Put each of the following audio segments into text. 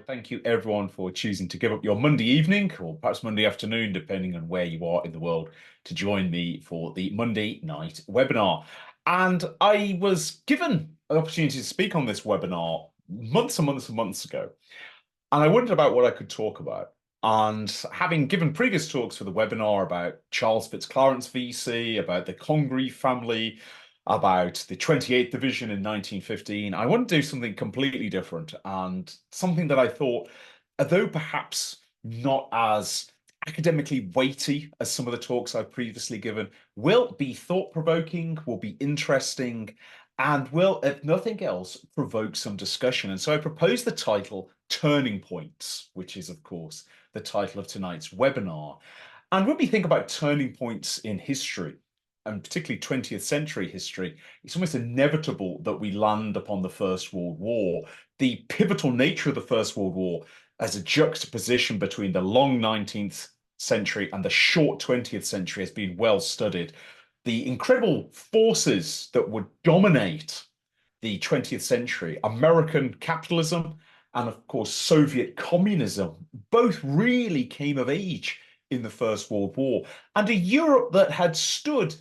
Thank you everyone for choosing to give up your Monday evening or perhaps Monday afternoon, depending on where you are in the world, to join me for the Monday night webinar. And I was given an opportunity to speak on this webinar months and months and months ago. And I wondered about what I could talk about. And having given previous talks for the webinar about Charles Fitzclarence VC, about the Congreve family, about the 28th Division in 1915, I want to do something completely different and something that I thought, although perhaps not as academically weighty as some of the talks I've previously given, will be thought-provoking, will be interesting, and will, if nothing else, provoke some discussion. And so I propose the title Turning Points, which is, of course, the title of tonight's webinar. And when we think about turning points in history, and particularly 20th century history, it's almost inevitable that we land upon the First World War. The pivotal nature of the First World War as a juxtaposition between the long 19th century and the short 20th century has been well studied. The incredible forces that would dominate the 20th century, American capitalism and, of course, Soviet communism, both really came of age in the First World War. And a Europe that had stood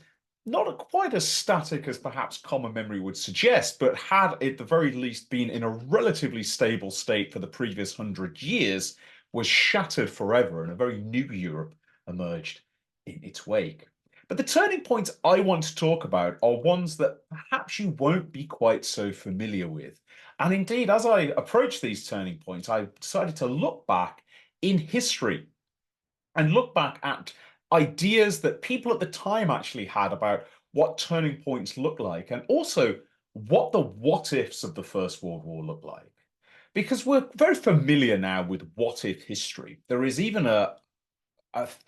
not quite as static as perhaps common memory would suggest, but had at the very least been in a relatively stable state for the previous 100 years, was shattered forever, and a very new Europe emerged in its wake. But the turning points I want to talk about are ones that perhaps you won't be quite so familiar with. And indeed, as I approach these turning points, I decided to look back in history and look back at ideas that people at the time actually had about what turning points look like, and also what the what ifs of the First World War look like. Because we're very familiar now with what if history. There is even a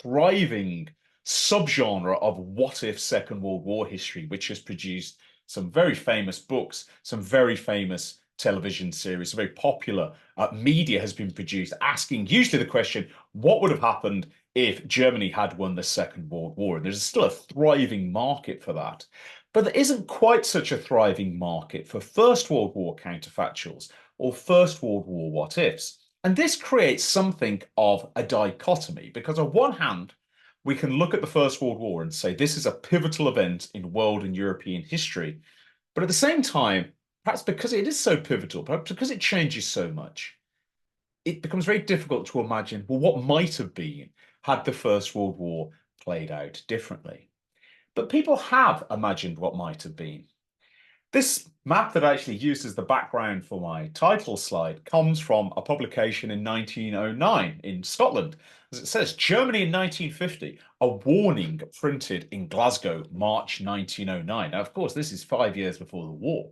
thriving subgenre of what if Second World War history, which has produced some very famous books, some very famous television series, very popular media has been produced asking usually the question, what would have happened if Germany had won the Second World War? And there's still a thriving market for that. But there isn't quite such a thriving market for First World War counterfactuals or First World War what ifs. And this creates something of a dichotomy, because on one hand, we can look at the First World War and say this is a pivotal event in world and European history. But at the same time, perhaps because it is so pivotal, perhaps because it changes so much, it becomes very difficult to imagine, well, what might have been had the First World War played out differently. But people have imagined what might have been. This map that I actually used as the background for my title slide comes from a publication in 1909 in Scotland. As it says, Germany in 1950, a warning printed in Glasgow, March 1909. Now, of course, this is 5 years before the war.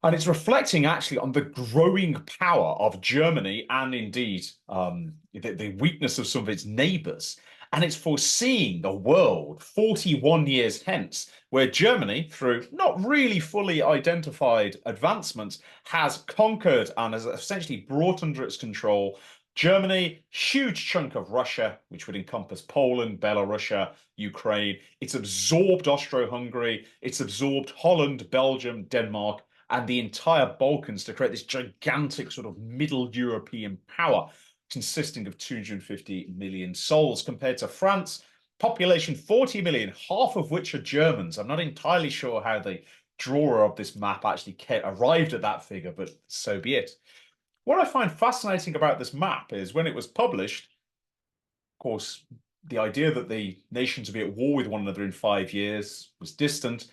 And it's reflecting actually on the growing power of Germany and indeed the weakness of some of its neighbours. And it's foreseeing a world 41 years hence where Germany, through not really fully identified advancements, has conquered and has essentially brought under its control Germany, huge chunk of Russia, which would encompass Poland, Belarus, Ukraine. It's absorbed Austro-Hungary. It's absorbed Holland, Belgium, Denmark, and the entire Balkans to create this gigantic sort of middle European power consisting of 250 million souls compared to France, population 40 million, half of which are Germans. I'm not entirely sure how the drawer of this map actually arrived at that figure, but so be it. What I find fascinating about this map is when it was published, of course, the idea that the nations would be at war with one another in 5 years was distant,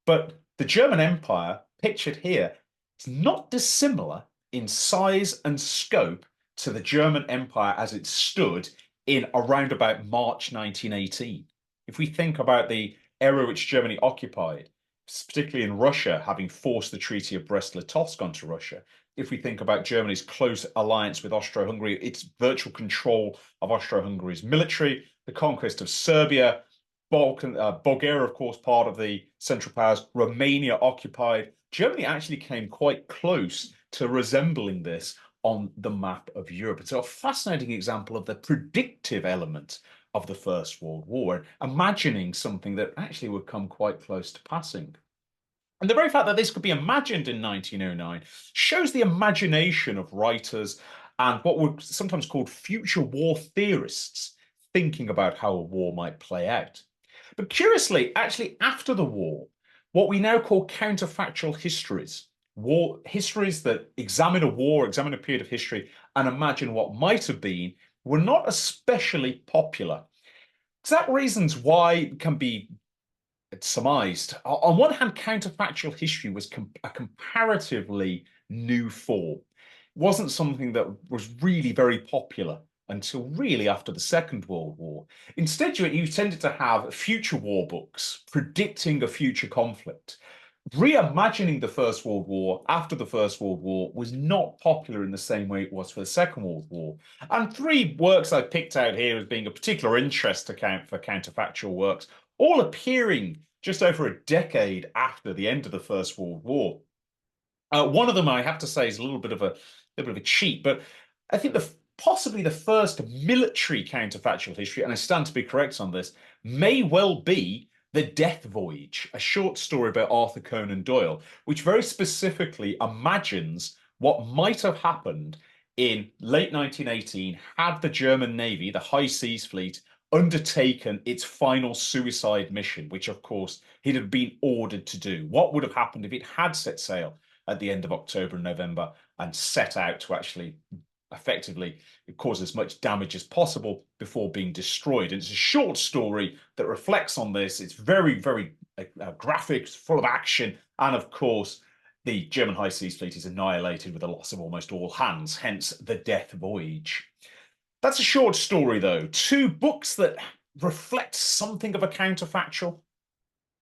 but the German Empire, pictured here, is not dissimilar in size and scope to the German Empire as it stood in around about March 1918. If we think about the era which Germany occupied, particularly in Russia, having forced the Treaty of Brest-Litovsk onto Russia, if we think about Germany's close alliance with Austro-Hungary, its virtual control of Austro-Hungary's military, the conquest of Serbia, Bulgaria, of course, part of the Central Powers, Romania occupied. Germany actually came quite close to resembling this on the map of Europe. It's a fascinating example of the predictive element of the First World War, imagining something that actually would come quite close to passing. And the very fact that this could be imagined in 1909 shows the imagination of writers and what were sometimes called future war theorists thinking about how a war might play out. But curiously, actually, after the war, what we now call counterfactual histories, war histories that examine a war, examine a period of history, and imagine what might have been, were not especially popular. Exact reasons why can be surmised. On one hand, counterfactual history was a comparatively new form. It wasn't something that was really very popular until really after the Second World War. Instead, you tended to have future war books predicting a future conflict. Reimagining the First World War after the First World War was not popular in the same way it was for the Second World War. And three works I picked out here as being of particular interest to count for counterfactual works, all appearing just over a decade after the end of the First World War. One of them, I have to say, is a cheat, but I think possibly the first military counterfactual history, and I stand to be correct on this, may well be The Death Voyage, a short story about Arthur Conan Doyle, which very specifically imagines what might have happened in late 1918 had the German Navy, the High Seas Fleet, undertaken its final suicide mission, which of course it had been ordered to do. What would have happened if it had set sail at the end of October and November and set out to actually effectively cause as much damage as possible before being destroyed? And it's a short story that reflects on this. It's very, very graphic, it's full of action, and of course, the German High Seas Fleet is annihilated with the loss of almost all hands, hence the Death Voyage. That's a short story, though. Two books that reflect something of a counterfactual,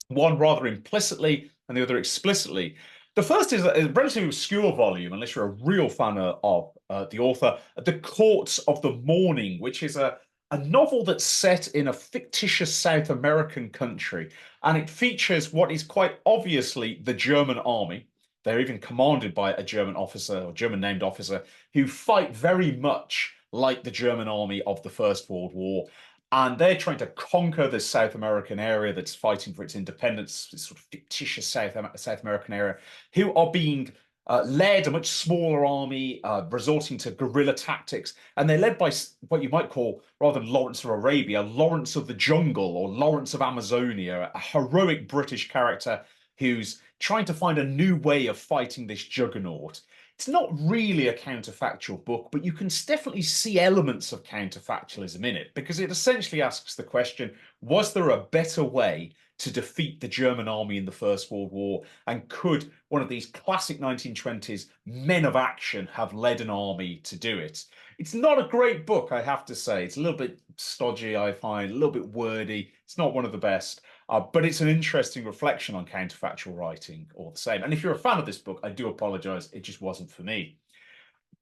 one rather implicitly and the other explicitly. The first is a relatively obscure volume, unless you're a real fan of the author, The Courts of the Morning, which is a novel that's set in a fictitious South American country. And it features what is quite obviously the German army. They're even commanded by a German officer or German named officer who fight very much like the German army of the First World War. And they're trying to conquer this South American area that's fighting for its independence, this sort of fictitious South American area, who are being led, a much smaller army, resorting to guerrilla tactics. And they're led by what you might call, rather than Lawrence of Arabia, Lawrence of the Jungle or Lawrence of Amazonia, a heroic British character who's trying to find a new way of fighting this juggernaut. It's not really a counterfactual book, but you can definitely see elements of counterfactualism in it because it essentially asks the question, was there a better way to defeat the German army in the First World War? And could one of these classic 1920s men of action have led an army to do it? It's not a great book, I have to say. It's a little bit stodgy, I find, a little bit wordy. It's not one of the best. But it's an interesting reflection on counterfactual writing all the same. And if you're a fan of this book, I do apologize. It just wasn't for me.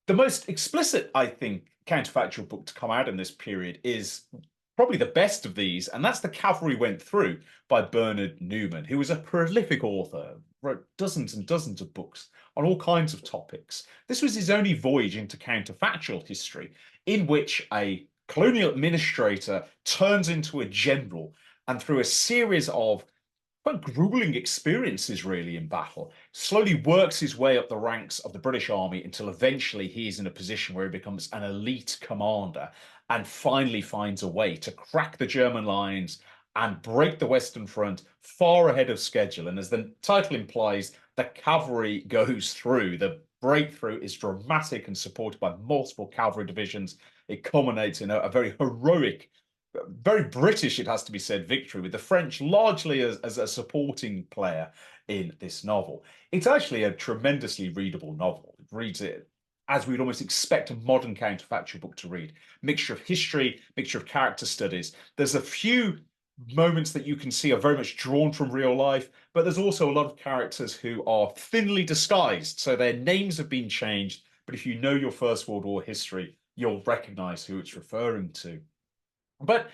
The most explicit, I think, counterfactual book to come out in this period is probably the best of these, and that's The Cavalry Went Through by Bernard Newman, who was a prolific author, wrote dozens and dozens of books on all kinds of topics. This was his only voyage into counterfactual history, in which a colonial administrator turns into a general, and through a series of quite grueling experiences really in battle, slowly works his way up the ranks of the British Army until eventually he is in a position where he becomes an elite commander and finally finds a way to crack the German lines and break the Western Front far ahead of schedule. And as the title implies, the cavalry goes through. The breakthrough is dramatic and supported by multiple cavalry divisions. It culminates in a very heroic, very British, it has to be said, victory, with the French largely as a supporting player in this novel. It's actually a tremendously readable novel. It reads it as we would almost expect a modern counterfactual book to read. Mixture of history, mixture of character studies. There's a few moments that you can see are very much drawn from real life, but there's also a lot of characters who are thinly disguised. So their names have been changed, but if you know your First World War history, you'll recognize who it's referring to. But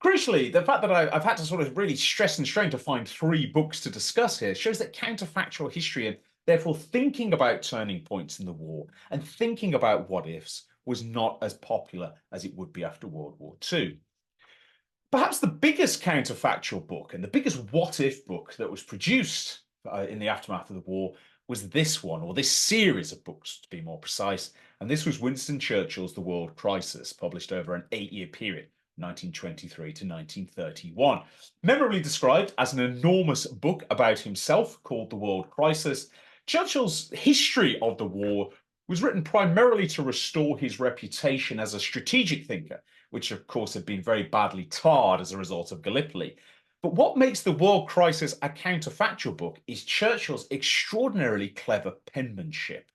crucially, the fact that I've had to sort of really stress and strain to find three books to discuss here shows that counterfactual history and therefore thinking about turning points in the war and thinking about what ifs was not as popular as it would be after World War II. Perhaps the biggest counterfactual book and the biggest what if book that was produced in the aftermath of the war was this one, or this series of books to be more precise, And this was Winston Churchill's The World Crisis, published over an 8-year period, 1923 to 1931. Memorably described as an enormous book about himself called The World Crisis, Churchill's history of the war was written primarily to restore his reputation as a strategic thinker, which of course had been very badly tarred as a result of Gallipoli. But what makes The World Crisis a counterfactual book is Churchill's extraordinarily clever penmanship.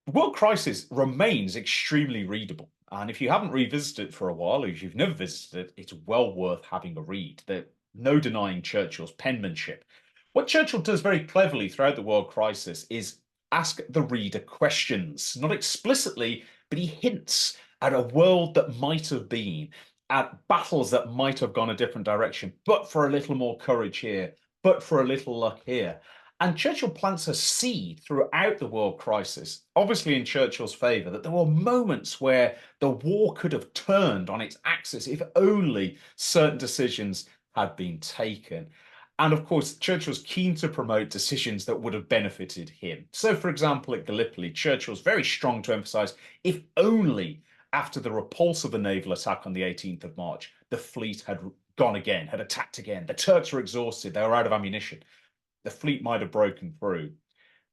The World Crisis remains extremely readable. And if you haven't revisited it for a while, or if you've never visited it, it's well worth having a read. There's no denying Churchill's penmanship. What Churchill does very cleverly throughout the World Crisis is ask the reader questions, not explicitly, but he hints at a world that might have been, at battles that might have gone a different direction, but for a little more courage here, but for a little luck here. And Churchill plants a seed throughout the world crisis, obviously in Churchill's favour, that there were moments where the war could have turned on its axis if only certain decisions had been taken. And of course, Churchill's keen to promote decisions that would have benefited him. So, for example, at Gallipoli, Churchill's very strong to emphasise if only after the repulse of the naval attack on the 18th of March, the fleet had gone again, had attacked again. The Turks were exhausted, they were out of ammunition. The fleet might have broken through.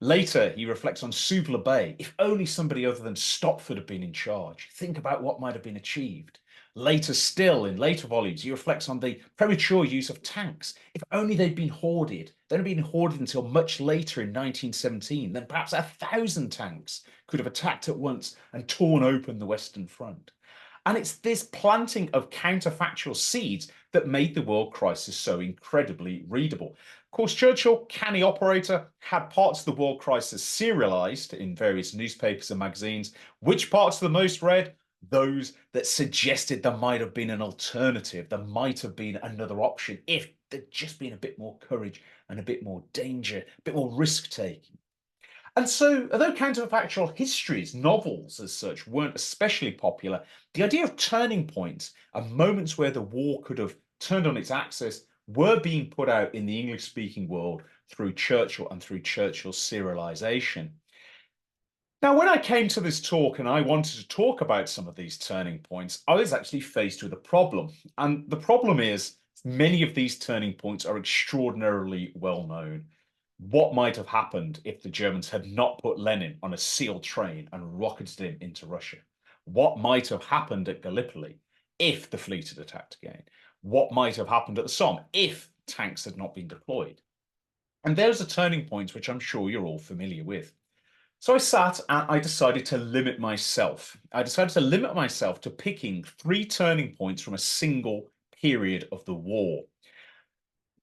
Later, he reflects on Suvla Bay. If only somebody other than Stopford had been in charge. Think about what might have been achieved. Later still, in later volumes, he reflects on the premature use of tanks. If only they'd been hoarded. They'd been hoarded until much later in 1917. Then perhaps 1,000 tanks could have attacked at once and torn open the Western Front. And it's this planting of counterfactual seeds that made the world crisis so incredibly readable. Of course, Churchill, canny operator, had parts of the world crisis serialized in various newspapers and magazines. Which parts are the most read? Those that suggested there might have been an alternative, there might have been another option if there'd just been a bit more courage and a bit more danger, a bit more risk taking. And so, although counterfactual histories, novels as such, weren't especially popular, the idea of turning points and moments where the war could have turned on its axis were being put out in the English speaking world through Churchill and through Churchill's serialization. Now, when I came to this talk and I wanted to talk about some of these turning points, I was actually faced with a problem. And the problem is many of these turning points are extraordinarily well known. What might have happened if the Germans had not put Lenin on a sealed train and rocketed him into Russia? What might have happened at Gallipoli if the fleet had attacked again? What might have happened at the Somme if tanks had not been deployed? And there's a turning point which I'm sure you're all familiar with. So I sat and I decided to limit myself. I decided to limit myself to picking 3 turning points from a single period of the war.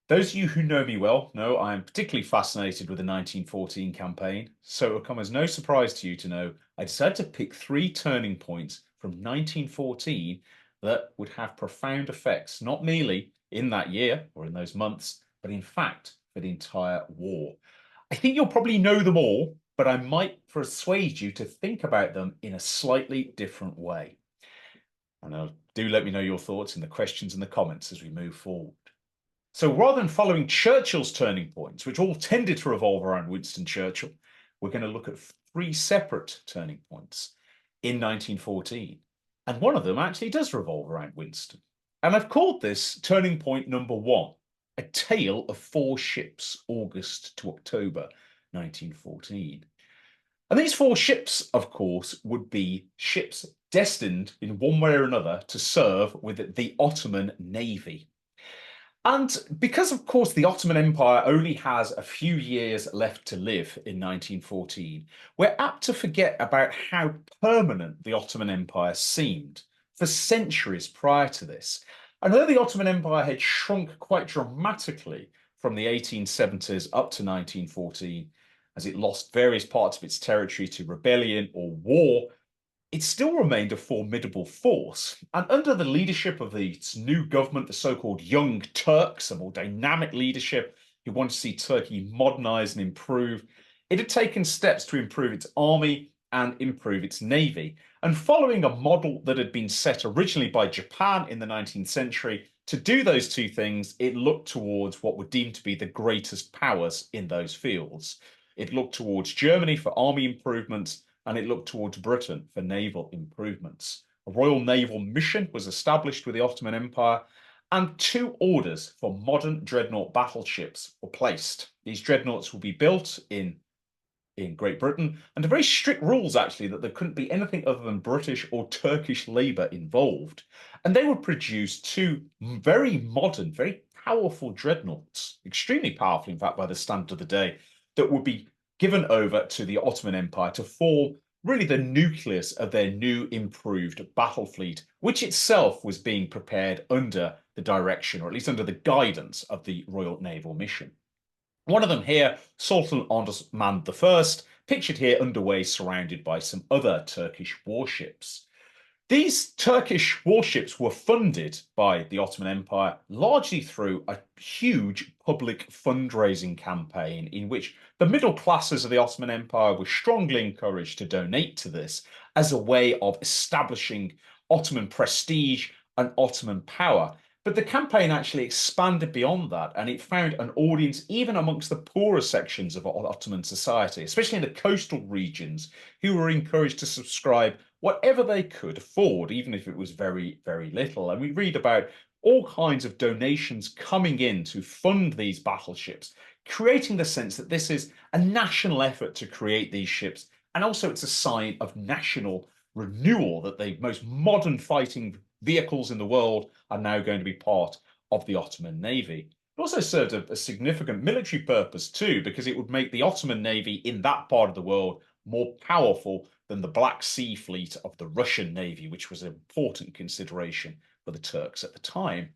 Those of you who know me well know I am particularly fascinated with the 1914 campaign, so it will come as no surprise to you to know I decided to pick 3 turning points from 1914 that would have profound effects, not merely in that year or in those months, but in fact for the entire war. I think you'll probably know them all, but I might persuade you to think about them in a slightly different way. And do let me know your thoughts in the questions in the comments as we move forward. So rather than following Churchill's turning points, which all tended to revolve around Winston Churchill, we're going to look at 3 separate turning points in 1914. And one of them actually does revolve around Winston. And I've called this turning point number 1, A Tale of 4 Ships, August to October 1914. And these 4 ships, of course, would be ships destined in one way or another to serve with the Ottoman Navy. And because, of course, the Ottoman Empire only has a few years left to live in 1914, we're apt to forget about how permanent the Ottoman Empire seemed for centuries prior to this. And though the Ottoman Empire had shrunk quite dramatically from the 1870s up to 1914, as it lost various parts of its territory to rebellion or war, it still remained a formidable force. And under the leadership of its new government, the so-called Young Turks, a more dynamic leadership who wanted to see Turkey modernize and improve, it had taken steps to improve its army and improve its navy. And following a model that had been set originally by Japan in the 19th century, to do those 2 things, it looked towards what were deemed to be the greatest powers in those fields. It looked towards Germany for army improvements and it looked towards Britain for naval improvements. A royal naval mission was established with the Ottoman Empire, and two orders for modern dreadnought battleships were placed. These dreadnoughts will be built in Great Britain, and very strict rules actually that there couldn't be anything other than British or Turkish labour involved. And they would produce two very modern, very powerful dreadnoughts, extremely powerful, in fact, by the standard of the day, that would be given over to the Ottoman Empire to form really the nucleus of their new improved battle fleet, which itself was being prepared under the direction, or at least under the guidance, of the Royal Naval Mission. One of them here, Sultan Osman I, pictured here underway, surrounded by some other Turkish warships. These Turkish warships were funded by the Ottoman Empire largely through a huge public fundraising campaign in which the middle classes of the Ottoman Empire were strongly encouraged to donate to this as a way of establishing Ottoman prestige and Ottoman power. But the campaign actually expanded beyond that, and it found an audience even amongst the poorer sections of Ottoman society, especially in the coastal regions, who were encouraged to subscribe whatever they could afford, even if it was very, very little. And we read about all kinds of donations coming in to fund these battleships, creating the sense that this is a national effort to create these ships. And also it's a sign of national renewal that the most modern fighting vehicles in the world are now going to be part of the Ottoman Navy. It also served a significant military purpose too, because it would make the Ottoman Navy in that part of the world more powerful than the Black Sea Fleet of the Russian Navy, which was an important consideration for the Turks at the time.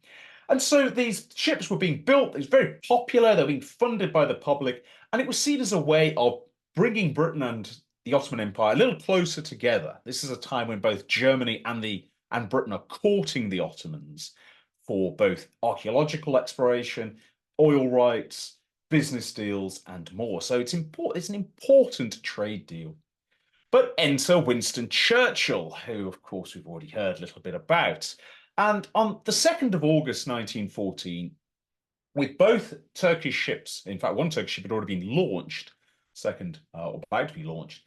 And so these ships were being built, it was very popular, they were being funded by the public, and it was seen as a way of bringing Britain and the Ottoman Empire a little closer together. This is a time when both Germany and Britain are courting the Ottomans for both archaeological exploration, oil rights, business deals, and more. So it's important. It's an important trade deal. But enter Winston Churchill, who, of course, we've already heard a little bit about. And on the 2nd of August 1914, with both Turkish ships, in fact, one Turkish ship had already been launched, second, or about to be launched,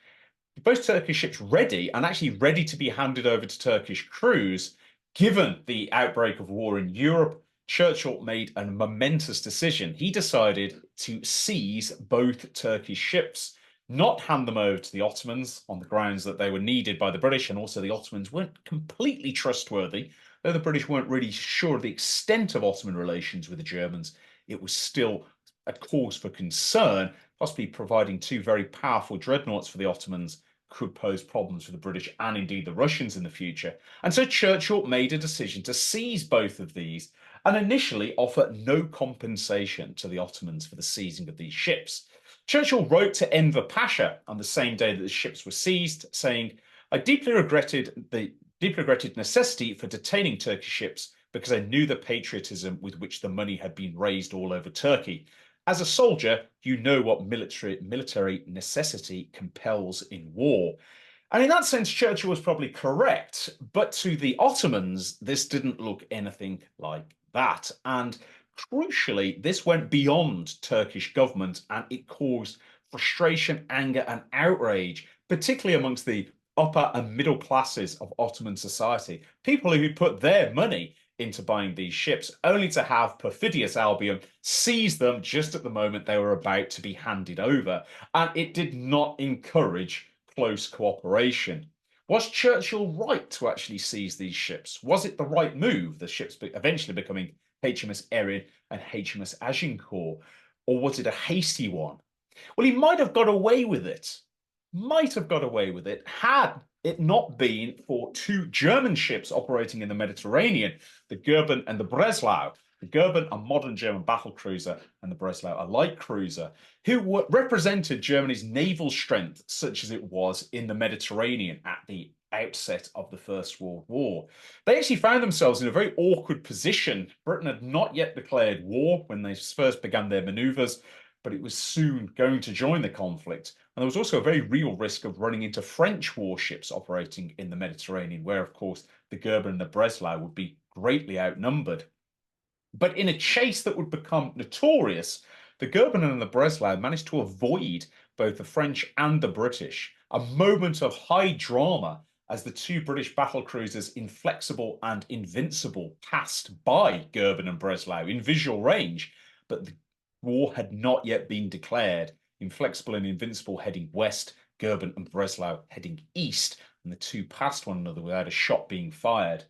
both Turkish ships ready and actually ready to be handed over to Turkish crews. Given the outbreak of war in Europe, Churchill made a momentous decision. He decided to seize both Turkish ships, not hand them over to the Ottomans on the grounds that they were needed by the British, and also the Ottomans weren't completely trustworthy. Though the British weren't really sure of the extent of Ottoman relations with the Germans, it was still a cause for concern. Possibly providing two very powerful dreadnoughts for the Ottomans could pose problems for the British and indeed the Russians in the future. And so Churchill made a decision to seize both of these and initially offer no compensation to the Ottomans for the seizing of these ships. Churchill wrote to Enver Pasha on the same day that the ships were seized, saying, "I deeply regretted necessity for detaining Turkish ships because I knew the patriotism with which the money had been raised all over Turkey. As a soldier, you know what military necessity compels in war." And in that sense, Churchill was probably correct. But to the Ottomans, this didn't look anything like that. And crucially, this went beyond Turkish government and it caused frustration, anger, and outrage, particularly amongst the upper and middle classes of Ottoman society, people who put their money into buying these ships, only to have perfidious Albion seize them just at the moment they were about to be handed over. And it did not encourage close cooperation. Was Churchill right to actually seize these ships? Was it the right move, the ships eventually becoming HMS Erin and HMS Agincourt? Or was it a hasty one? Well, he might have got away with it. Might have got away with it had it not been for two German ships operating in the Mediterranean, the Goeben and the Breslau. The Goeben, a modern German battle cruiser, and the Breslau, a light cruiser, who represented Germany's naval strength, such as it was in the Mediterranean at the outset of the First World War. They actually found themselves in a very awkward position. Britain had not yet declared war when they first began their maneuvers, but it was soon going to join the conflict. And there was also a very real risk of running into French warships operating in the Mediterranean, where, of course, the Goeben and the Breslau would be greatly outnumbered. But in a chase that would become notorious, the Goeben and the Breslau managed to avoid both the French and the British. a moment of high drama as the two British battle cruisers Inflexible and Invincible passed by Goeben and Breslau in visual range, but the war had not yet been declared. Inflexible and Invincible heading west, Goeben and Breslau heading east, and the two passed one another without a shot being fired.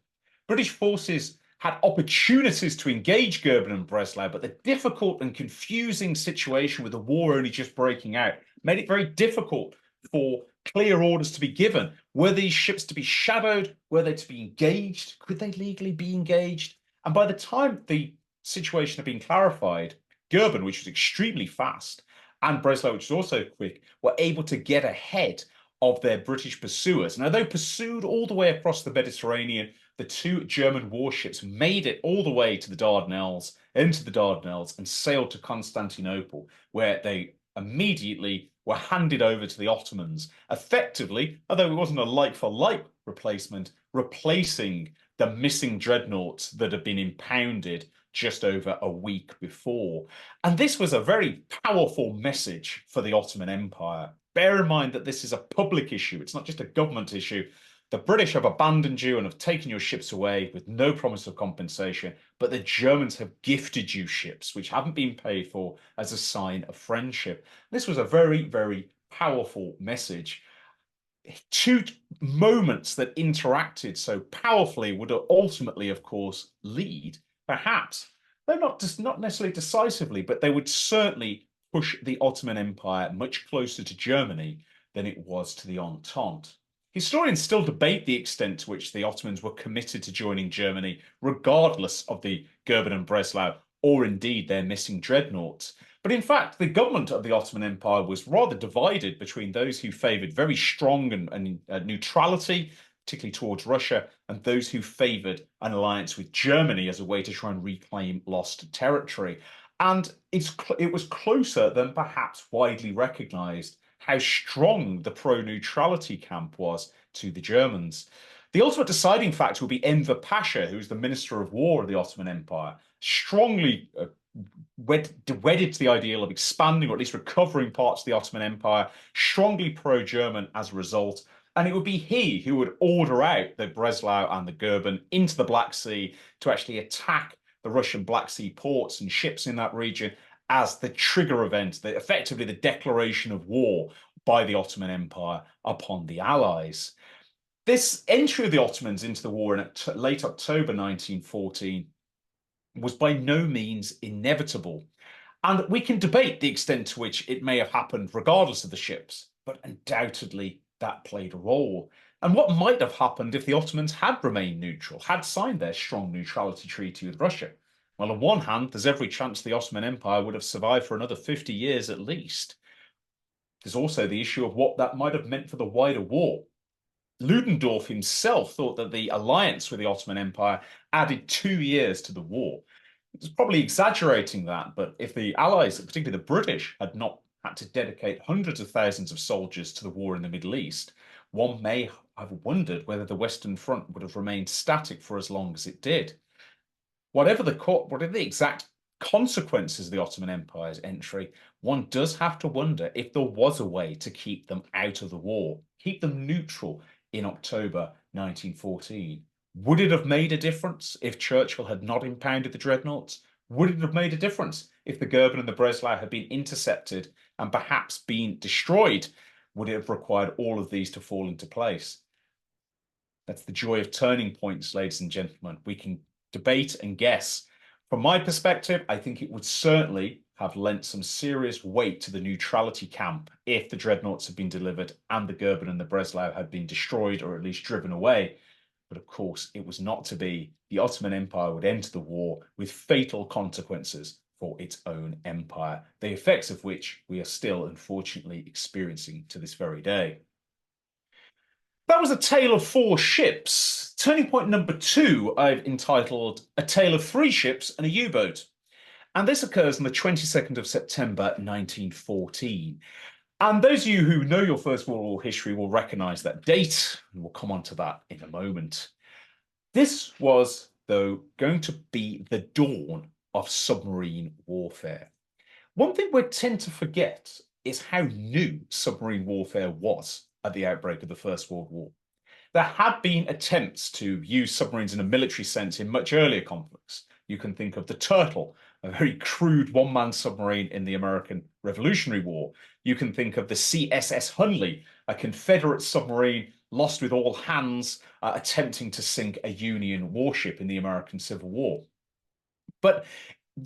British forces had opportunities to engage Goeben and Breslau, but the difficult and confusing situation with the war only just breaking out made it very difficult for clear orders to be given. Were these ships to be shadowed? Were they to be engaged? Could they legally be engaged? And by the time the situation had been clarified, Goeben, which was extremely fast, and Breslau, which was also quick, were able to get ahead of their British pursuers. Now, though pursued all the way across the Mediterranean, the two German warships made it all the way to the Dardanelles, into the Dardanelles, and sailed to Constantinople, where they immediately were handed over to the Ottomans, effectively, although it wasn't a like-for-like replacement, replacing the missing dreadnoughts that had been impounded just over a week before. And this was a very powerful message for the Ottoman Empire. Bear in mind that this is a public issue, it's not just a government issue. The British have abandoned you and have taken your ships away with no promise of compensation, but the Germans have gifted you ships which haven't been paid for as a sign of friendship. This was a very, very powerful message. Two moments that interacted so powerfully would ultimately, of course, lead, perhaps, though not necessarily decisively, but they would certainly push the Ottoman Empire much closer to Germany than it was to the Entente. Historians still debate the extent to which the Ottomans were committed to joining Germany, regardless of the Goeben and Breslau, or indeed their missing dreadnoughts. But in fact, the government of the Ottoman Empire was rather divided between those who favoured very strong and neutrality, particularly towards Russia, and those who favoured an alliance with Germany as a way to try and reclaim lost territory. And it was closer than perhaps widely recognised how strong the pro-neutrality camp was to the Germans. The ultimate deciding factor will be Enver Pasha, who was the Minister of War of the Ottoman Empire, strongly wedded to the ideal of expanding or at least recovering parts of the Ottoman Empire, strongly pro-German as a result. And it would be he who would order out the Breslau and the Goeben into the Black Sea to actually attack the Russian Black Sea ports and ships in that region as the trigger event, effectively the declaration of war by the Ottoman Empire upon the Allies. This entry of the Ottomans into the war in late October 1914 was by no means inevitable. And we can debate the extent to which it may have happened regardless of the ships, but undoubtedly that played a role. And what might have happened if the Ottomans had remained neutral, had signed their strong neutrality treaty with Russia? Well, on one hand, there's every chance the Ottoman Empire would have survived for another 50 years at least. There's also the issue of what that might have meant for the wider war. Ludendorff himself thought that the alliance with the Ottoman Empire added 2 years to the war. It's probably exaggerating that, but if the Allies, particularly the British, had not had to dedicate hundreds of thousands of soldiers to the war in the Middle East, one may have wondered whether the Western Front would have remained static for as long as it did. Whatever the exact consequences of the Ottoman Empire's entry, one does have to wonder if there was a way to keep them out of the war, keep them neutral in October 1914. Would it have made a difference if Churchill had not impounded the dreadnoughts? Would it have made a difference if the Goeben and the Breslau had been intercepted and perhaps been destroyed? Would it have required all of these to fall into place? That's the joy of turning points, ladies and gentlemen. We can debate and guess. From my perspective, I think it would certainly have lent some serious weight to the neutrality camp if the dreadnoughts had been delivered and the Goeben and the Breslau had been destroyed or at least driven away. But of course, it was not to be. The Ottoman Empire would enter the war with fatal consequences for its own empire, the effects of which we are still, unfortunately, experiencing to this very day. That was a tale of four ships. Turning point number two, I've entitled A Tale of Three Ships and a U-Boat. And this occurs on the 22nd of September 1914. And those of you who know your First World War history will recognize that date, and we'll come on to that in a moment. This was, though, going to be the dawn of submarine warfare. One thing we tend to forget is how new submarine warfare was at the outbreak of the First World War. There had been attempts to use submarines in a military sense in much earlier conflicts. You can think of the Turtle, a very crude one-man submarine in the American Revolutionary War. You can think of the CSS Hunley, a Confederate submarine lost with all hands, attempting to sink a Union warship in the American Civil War. But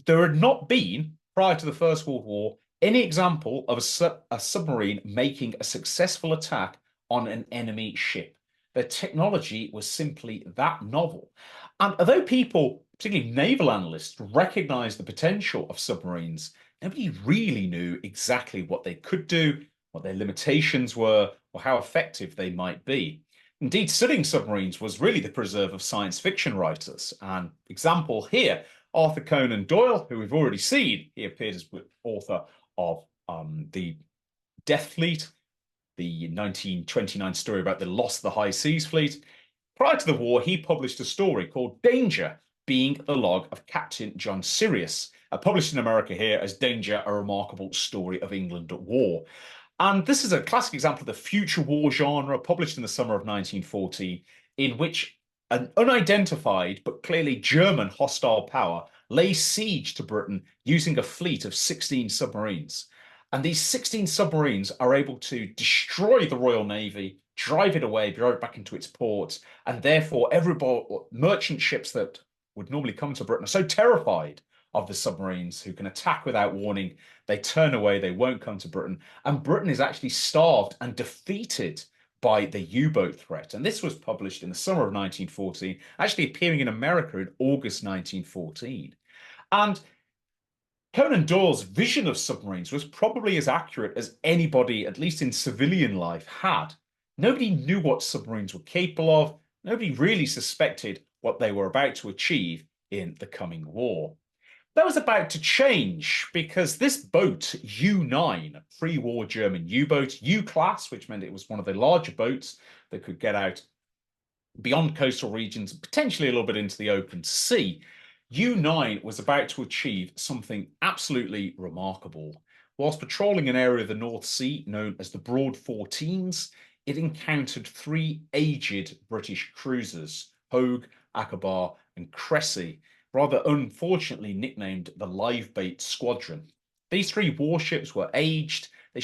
there had not been, prior to the First World War, any example of a submarine making a successful attack on an enemy ship. The technology was simply that novel. And although people, particularly naval analysts, recognized the potential of submarines, nobody really knew exactly what they could do, what their limitations were, or how effective they might be. Indeed, studying submarines was really the preserve of science fiction writers. An example here, Arthur Conan Doyle, who we've already seen, he appeared as author of the Death Fleet, the 1929 story about the loss of the High Seas Fleet. Prior to the war, he published a story called Danger, being the log of Captain John Sirius, published in America here as Danger, a remarkable story of England at war. And this is a classic example of the future war genre, published in the summer of 1914, in which an unidentified but clearly German hostile power lays siege to Britain using a fleet of 16 submarines. And these 16 submarines are able to destroy the Royal Navy, drive it away, drive it back into its ports, and therefore merchant ships that would normally come to Britain are so terrified of the submarines who can attack without warning, they turn away, they won't come to Britain, and Britain is actually starved and defeated by the U-boat threat. And this was published in the summer of 1914, actually appearing in America in August 1914. And Conan Doyle's vision of submarines was probably as accurate as anybody, at least in civilian life, had. Nobody knew what submarines were capable of. Nobody really suspected what they were about to achieve in the coming war. That was about to change because this boat, U-9, pre-war German U-boat, U-class, which meant it was one of the larger boats that could get out beyond coastal regions, potentially a little bit into the open sea, U-9 was about to achieve something absolutely remarkable. Whilst patrolling an area of the North Sea known as the Broad 14s, it encountered three aged British cruisers, Hogue, Akbar, and Cressy, rather unfortunately nicknamed the Live Bait Squadron. These three warships were aged. They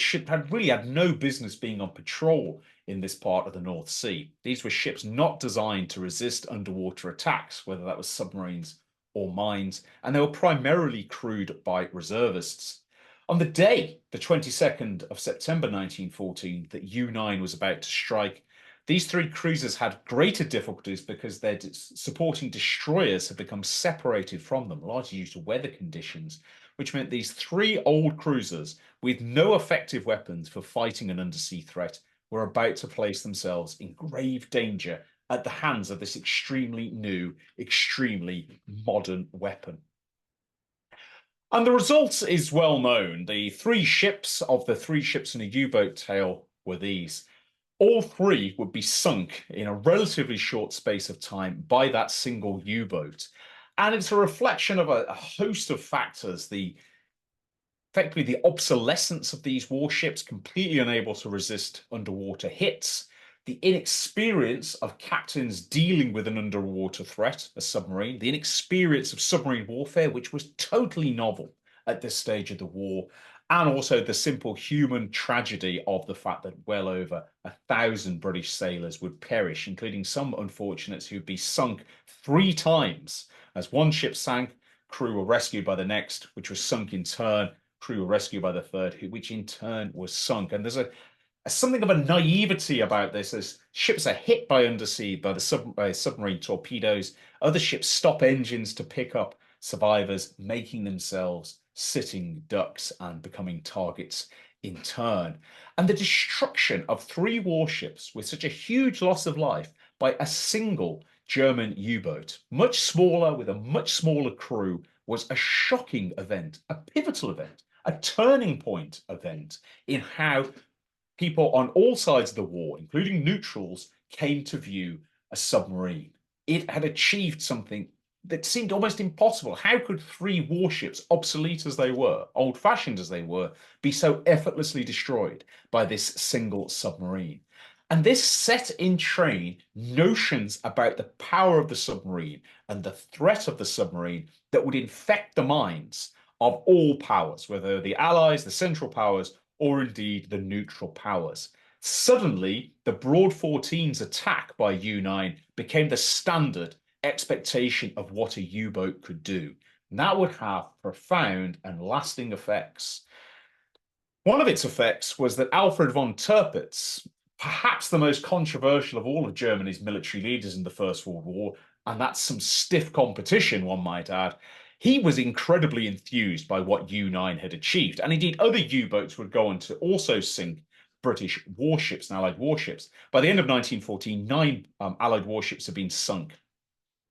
really had no business being on patrol in this part of the North Sea. These were ships not designed to resist underwater attacks, whether that was submarines or mines, and they were primarily crewed by reservists. On the day, the 22nd of September 1914, that U-9 was about to strike, these three cruisers had greater difficulties because their supporting destroyers had become separated from them, largely due to weather conditions, which meant these three old cruisers with no effective weapons for fighting an undersea threat were about to place themselves in grave danger at the hands of this extremely new, extremely modern weapon. And the result is well known. The three ships of the three ships in a U-boat tale were these. All three would be sunk in a relatively short space of time by that single U-boat. And it's a reflection of a host of factors, effectively the obsolescence of these warships, completely unable to resist underwater hits, the inexperience of captains dealing with an underwater threat, a submarine, the inexperience of submarine warfare, which was totally novel at this stage of the war, and also the simple human tragedy of the fact that well over 1,000 British sailors would perish, including some unfortunates who'd be sunk 3 times. As one ship sank, crew were rescued by the next, which was sunk in turn, crew were rescued by the third, which in turn was sunk. And there's something of a naivety about this as ships are hit by undersea by the submarine torpedoes. Other ships stop engines to pick up survivors, making themselves sitting ducks and becoming targets in turn. And the destruction of 3 warships with such a huge loss of life by a single German U-boat, much smaller with a much smaller crew, was a shocking event, a pivotal event, a turning point event in how people on all sides of the war, including neutrals, came to view a submarine. It had achieved something that seemed almost impossible. How could 3 warships, obsolete as they were, old-fashioned as they were, be so effortlessly destroyed by this single submarine? And this set in train notions about the power of the submarine and the threat of the submarine that would infect the minds of all powers, whether the Allies, the Central Powers, or indeed the neutral powers. Suddenly, the Broad 14's attack by U-9 became the standard expectation of what a U-boat could do. And that would have profound and lasting effects. One of its effects was that Alfred von Tirpitz, perhaps the most controversial of all of Germany's military leaders in the First World War, and that's some stiff competition, one might add, he was incredibly enthused by what U-9 had achieved. And indeed, other U-boats would go on to also sink British warships and Allied warships. By the end of 1914, nine Allied warships had been sunk,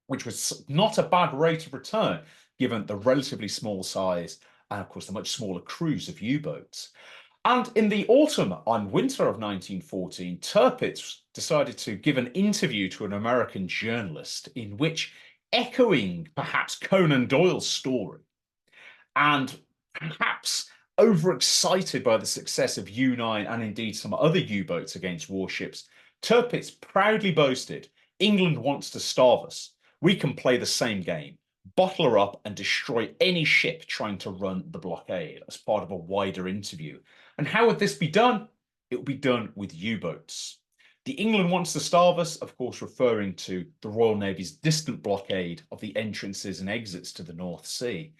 which was not a bad rate of return given the relatively small size and, of course, the much smaller crews of U-boats. And in the autumn and winter of 1914, Tirpitz decided to give an interview to an American journalist in which, echoing perhaps Conan Doyle's story, and perhaps overexcited by the success of U-9 and indeed some other U-boats against warships, Tirpitz proudly boasted, "England wants to starve us. We can play the same game, bottle her up and destroy any ship trying to run the blockade," as part of a wider interview. And how would this be done? It would be done with U-boats. The "England wants to starve us," of course, referring to the Royal Navy's distant blockade of the entrances and exits to the North Sea.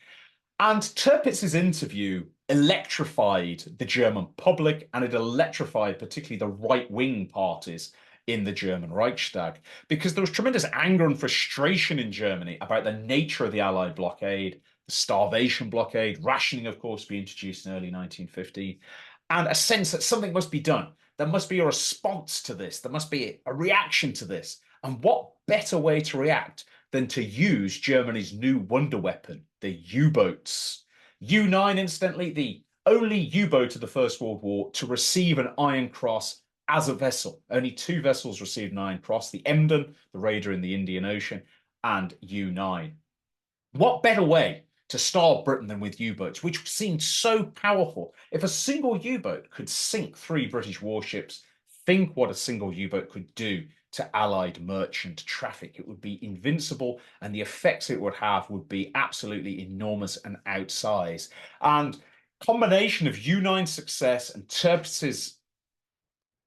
And Tirpitz's interview electrified the German public, and it electrified particularly the right-wing parties in the German Reichstag, because there was tremendous anger and frustration in Germany about the nature of the Allied blockade, the starvation blockade, rationing, of course, be introduced in early 1915, and a sense that something must be done. There must be a response to this. There must be a reaction to this. And what better way to react than to use Germany's new wonder weapon, the U-boats? U-9, incidentally, the only U-boat of the First World War to receive an Iron Cross as a vessel. Only two vessels received an Iron Cross, the Emden, the raider in the Indian Ocean, and U-9. What better way to starve Britain than with U-boats, which seemed so powerful? If a single U-boat could sink three British warships, think what a single U-boat could do to Allied merchant traffic. It would be invincible, and the effects it would have would be absolutely enormous and outsized. And combination of U-9's success and Tirpitz's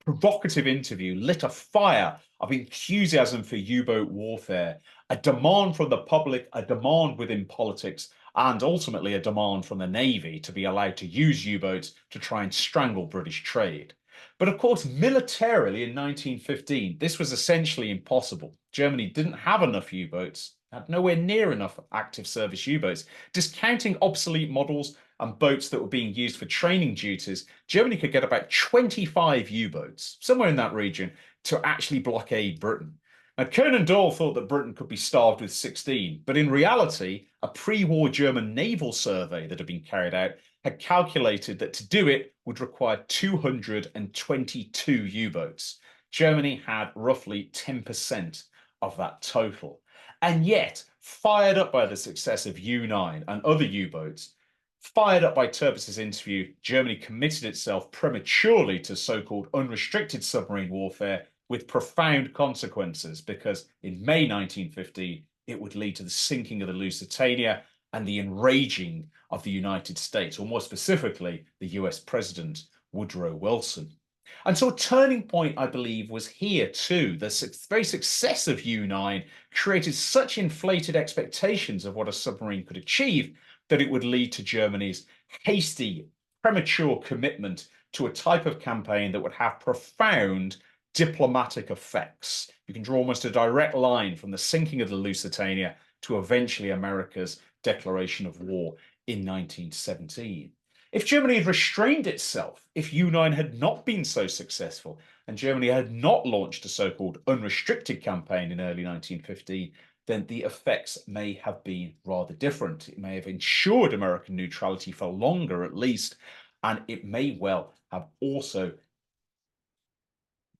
provocative interview lit a fire of enthusiasm for U-boat warfare, a demand from the public, a demand within politics, and ultimately a demand from the Navy to be allowed to use U-boats to try and strangle British trade. But of course, militarily in 1915, this was essentially impossible. Germany didn't have enough U-boats, had nowhere near enough active service U-boats. Discounting obsolete models and boats that were being used for training duties, Germany could get about 25 U-boats, somewhere in that region, to actually blockade Britain. Now, Conan Doyle thought that Britain could be starved with 16, but in reality, a pre-war German naval survey that had been carried out had calculated that to do it would require 222 U-boats. Germany had roughly 10% of that total. And yet, fired up by the success of U-9 and other U-boats, fired up by Tirpitz's interview, Germany committed itself prematurely to so-called unrestricted submarine warfare with profound consequences, because in May 1915, it would lead to the sinking of the Lusitania and the enraging of the United States, or more specifically, the US President Woodrow Wilson. And so a turning point, I believe, was here too. The very success of U-9 created such inflated expectations of what a submarine could achieve that it would lead to Germany's hasty, premature commitment to a type of campaign that would have profound diplomatic effects. You can draw almost a direct line from the sinking of the Lusitania to eventually America's declaration of war in 1917. If Germany had restrained itself, if U-9 had not been so successful, and Germany had not launched a so-called unrestricted campaign in early 1915, then the effects may have been rather different. It may have ensured American neutrality for longer, at least, and it may well have also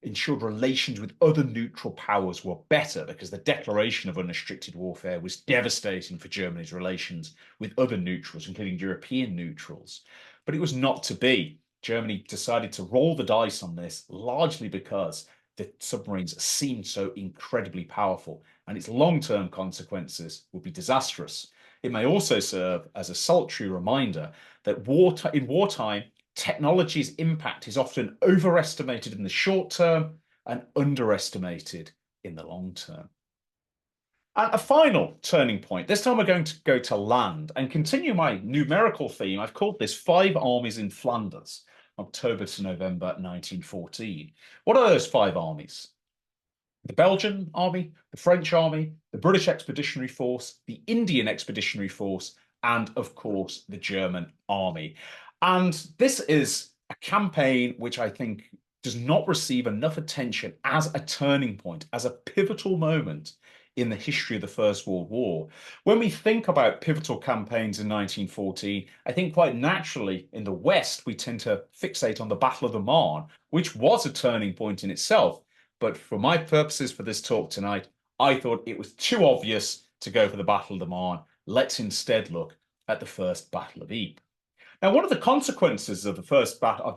ensured relations with other neutral powers were better, because the declaration of unrestricted warfare was devastating for Germany's relations with other neutrals, including European neutrals. But it was not to be. Germany decided to roll the dice on this, largely because the submarines seemed so incredibly powerful, and its long-term consequences would be disastrous. It may also serve as a salutary reminder that in wartime, technology's impact is often overestimated in the short term and underestimated in the long term. And a final turning point. This time we're going to go to land and continue my numerical theme. I've called this Five Armies in Flanders, October to November 1914. What are those five armies? The Belgian army, the French army, the British Expeditionary Force, the Indian Expeditionary Force, and of course, the German army. And this is a campaign which I think does not receive enough attention as a turning point, as a pivotal moment in the history of the First World War. When we think about pivotal campaigns in 1914, I think quite naturally in the West, we tend to fixate on the Battle of the Marne, which was a turning point in itself. But for my purposes for this talk tonight, I thought it was too obvious to go for the Battle of the Marne. Let's instead look at the First Battle of Ypres. Now, one of the consequences of the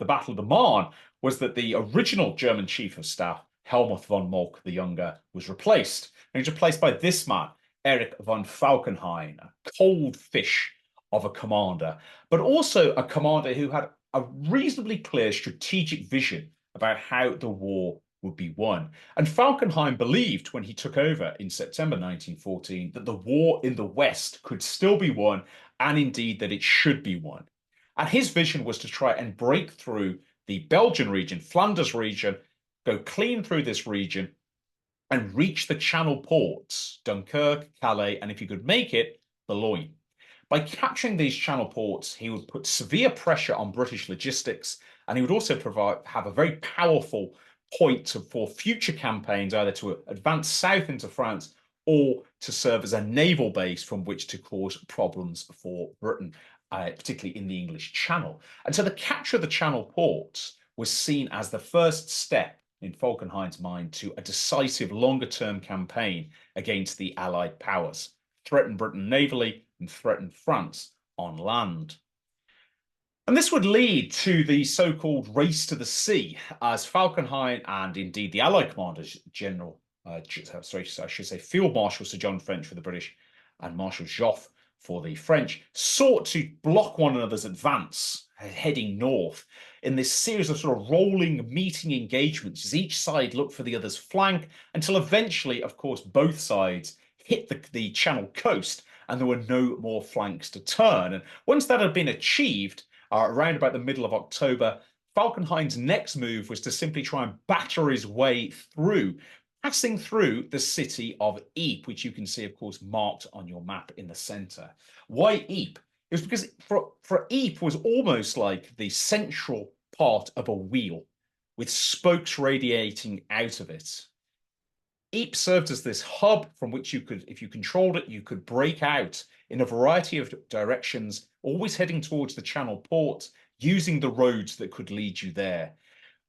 Battle of the Marne was that the original German Chief of Staff, Helmuth von Moltke the Younger, was replaced. And he was replaced by this man, Erich von Falkenhayn, a cold fish of a commander, but also a commander who had a reasonably clear strategic vision about how the war would be won. And Falkenhayn believed when he took over in September 1914 that the war in the West could still be won, and indeed that it should be won. And his vision was to try and break through the Belgian region, Flanders region, go clean through this region and reach the Channel ports, Dunkirk, Calais, and if he could make it, Boulogne. By capturing these Channel ports, he would put severe pressure on British logistics, and he would also have a very powerful point for future campaigns, either to advance south into France or to serve as a naval base from which to cause problems for Britain, particularly in the English Channel. And so the capture of the Channel ports was seen as the first step in Falkenhayn's mind to a decisive longer-term campaign against the Allied powers, threaten Britain navally and threaten France on land. And this would lead to the so-called race to the sea, as Falkenhayn and indeed the Allied commanders, I should say Field Marshal Sir John French for the British and Marshal Joffre for the French, sought to block one another's advance, heading north, in this series of sort of rolling meeting engagements as each side looked for the other's flank, until eventually, of course, both sides hit the Channel coast and there were no more flanks to turn. And once that had been achieved, around about the middle of October, Falkenhayn's next move was to simply try and batter his way through, passing through the city of Ypres, which you can see, of course, marked on your map in the center. Why Ypres? It was because for Ypres was almost like the central part of a wheel with spokes radiating out of it. Ypres served as this hub from which you could, if you controlled it, you could break out in a variety of directions, always heading towards the Channel ports, using the roads that could lead you there.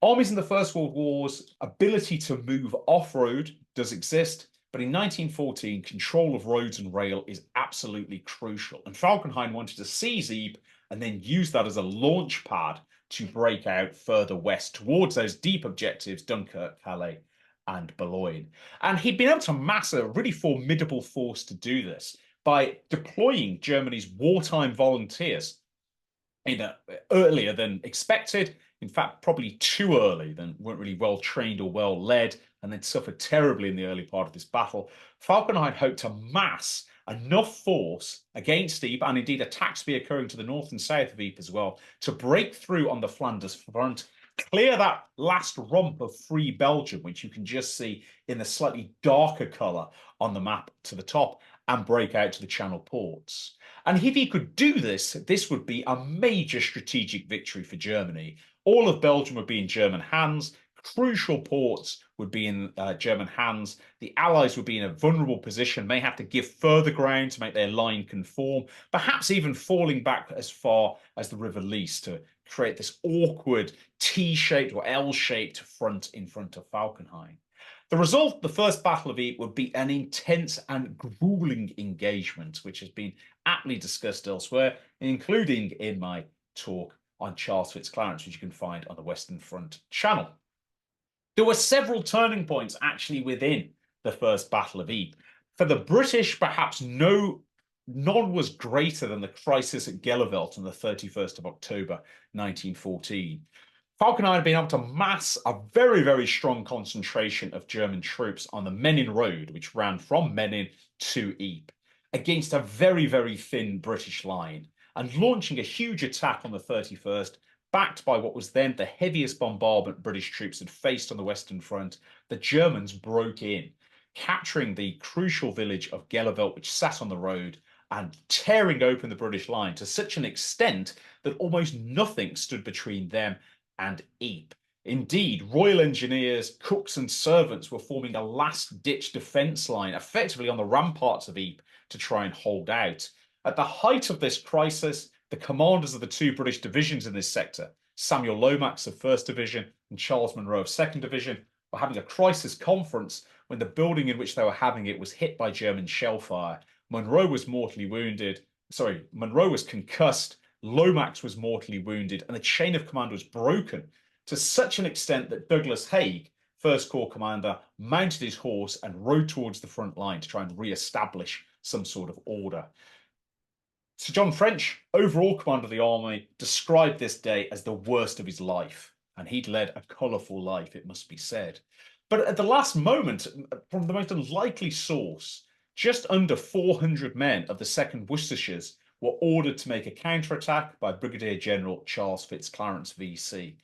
Armies in the First World War's ability to move off-road does exist, but in 1914, control of roads and rail is absolutely crucial. And Falkenhayn wanted to seize Ypres and then use that as a launch pad to break out further west towards those deep objectives, Dunkirk, Calais, and Boulogne. And he'd been able to mass a really formidable force to do this by deploying Germany's wartime volunteers earlier than expected. In fact, probably too early, then weren't really well trained or well led, and then suffered terribly in the early part of this battle. Falkenhayn hoped to mass enough force against Ypres, and indeed attacks be occurring to the north and south of Ypres as well, to break through on the Flanders front, clear that last rump of free Belgium, which you can just see in the slightly darker colour on the map to the top, and break out to the Channel ports. And if he could do this, this would be a major strategic victory for Germany. All of Belgium would be in German hands. Crucial ports would be in German hands. The Allies would be in a vulnerable position, may have to give further ground to make their line conform, perhaps even falling back as far as the River Lys to create this awkward T-shaped or L-shaped front in front of Falkenhayn. The result, the First Battle of Ypres, would be an intense and grueling engagement, which has been aptly discussed elsewhere, including in my talk on Charles Fitzclarence, which you can find on the Western Front channel. There were several turning points actually within the First Battle of Ypres. For the British, perhaps none was greater than the crisis at Gheluvelt on the 31st of October 1914. Falkenhayn had been able to mass a very, very strong concentration of German troops on the Menin Road, which ran from Menin to Ypres, against a very, very thin British line, and launching a huge attack on the 31st, backed by what was then the heaviest bombardment British troops had faced on the Western Front. The Germans broke in, capturing the crucial village of Gheluvelt, which sat on the road, and tearing open the British line to such an extent that almost nothing stood between them and Ypres. Indeed, Royal Engineers, cooks, and servants were forming a last-ditch defence line, effectively on the ramparts of Ypres, to try and hold out. At the height of this crisis, the commanders of the two British divisions in this sector, Samuel Lomax of 1st Division and Charles Munro of 2nd Division, were having a crisis conference when the building in which they were having it was hit by German shell fire. Munro was mortally wounded. Munro was concussed. Lomax was mortally wounded, and the chain of command was broken to such an extent that Douglas Haig, First Corps commander, mounted his horse and rode towards the front line to try and re-establish some sort of order. Sir John French, overall commander of the army, described this day as the worst of his life, and he'd led a colourful life, it must be said. But at the last moment, from the most unlikely source, just under 400 men of the 2nd Worcestershires were ordered to make a counterattack by Brigadier General Charles Fitzclarence VC.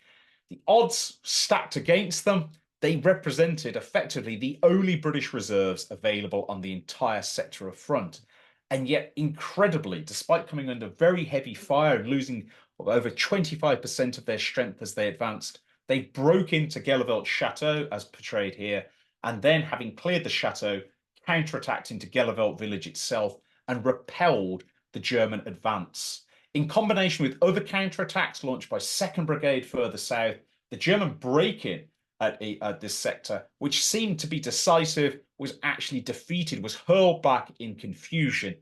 The odds stacked against them, they represented effectively the only British reserves available on the entire sector of front. And yet, incredibly, despite coming under very heavy fire and losing over 25% of their strength as they advanced, they broke into Gheluvelt Chateau, as portrayed here, and then, having cleared the chateau, counterattacked into Gheluvelt village itself and repelled the German advance. In combination with other counterattacks launched by 2nd Brigade further south, the German break-in at this sector, which seemed to be decisive, was actually defeated, was hurled back in confusion.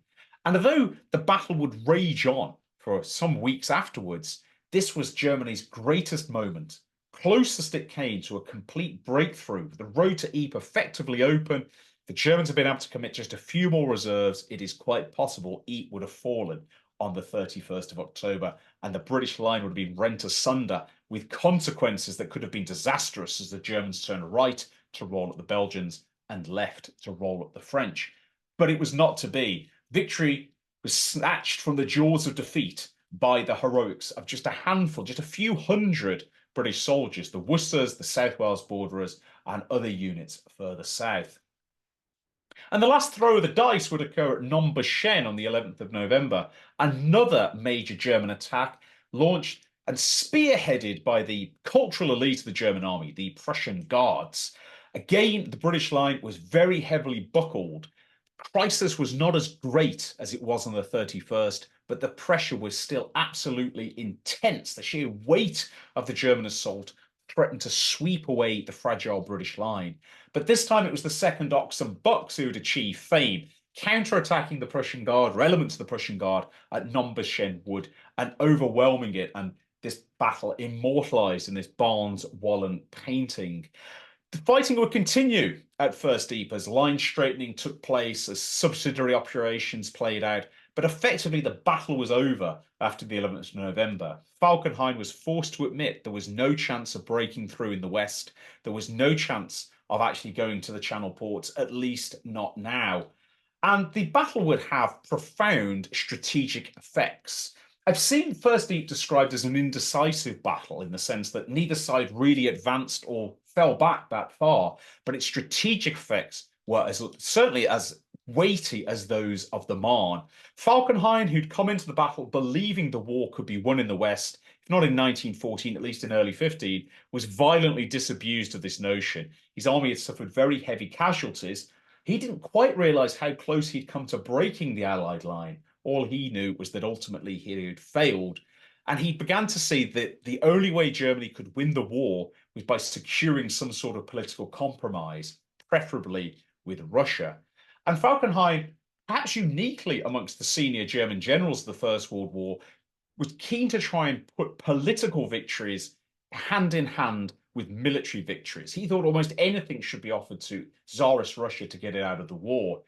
And although the battle would rage on for some weeks afterwards, this was Germany's greatest moment, closest it came to a complete breakthrough, the road to Ypres effectively open. The Germans have been able to commit just a few more reserves. It is quite possible Ypres would have fallen on the 31st of October, and the British line would have been rent asunder, with consequences that could have been disastrous as the Germans turned right to roll at the Belgians and left to roll at the French. But it was not to be. Victory was snatched from the jaws of defeat by the heroics of just a handful, just a few hundred British soldiers, the Worcesters, the South Wales Borderers, and other units further south. And the last throw of the dice would occur at Nombrechen on the 11th of November, another major German attack launched and spearheaded by the cultural elite of the German army, the Prussian Guards. Again, the British line was very heavily buckled. Crisis was not as great as it was on the 31st, but the pressure was still absolutely intense. The sheer weight of the German assault threatened to sweep away the fragile British line. But this time it was the 2nd Oxon Bucks who had achieved fame, counterattacking the Prussian Guard, or elements of the Prussian Guard, at Nombrechen Wood and overwhelming it, and this battle immortalised in this Barnes Wallen painting. The fighting would continue at First Ypres as line straightening took place, as subsidiary operations played out, but effectively the battle was over after the 11th of November. Falkenhayn was forced to admit there was no chance of breaking through in the west. There was no chance of actually going to the Channel ports, at least not now. And the battle would have profound strategic effects. I've seen First Ypres described as an indecisive battle in the sense that neither side really advanced or fell back that far, but its strategic effects were certainly as weighty as those of the Marne. Falkenhayn, who'd come into the battle believing the war could be won in the West, if not in 1914, at least in early 15, was violently disabused of this notion. His army had suffered very heavy casualties. He didn't quite realise how close he'd come to breaking the Allied line. All he knew was that ultimately he had failed. And he began to see that the only way Germany could win the war was by securing some sort of political compromise, preferably with Russia. And Falkenhayn, perhaps uniquely amongst the senior German generals of the First World War, was keen to try and put political victories hand in hand with military victories. He thought almost anything should be offered to Tsarist Russia to get it out of the war.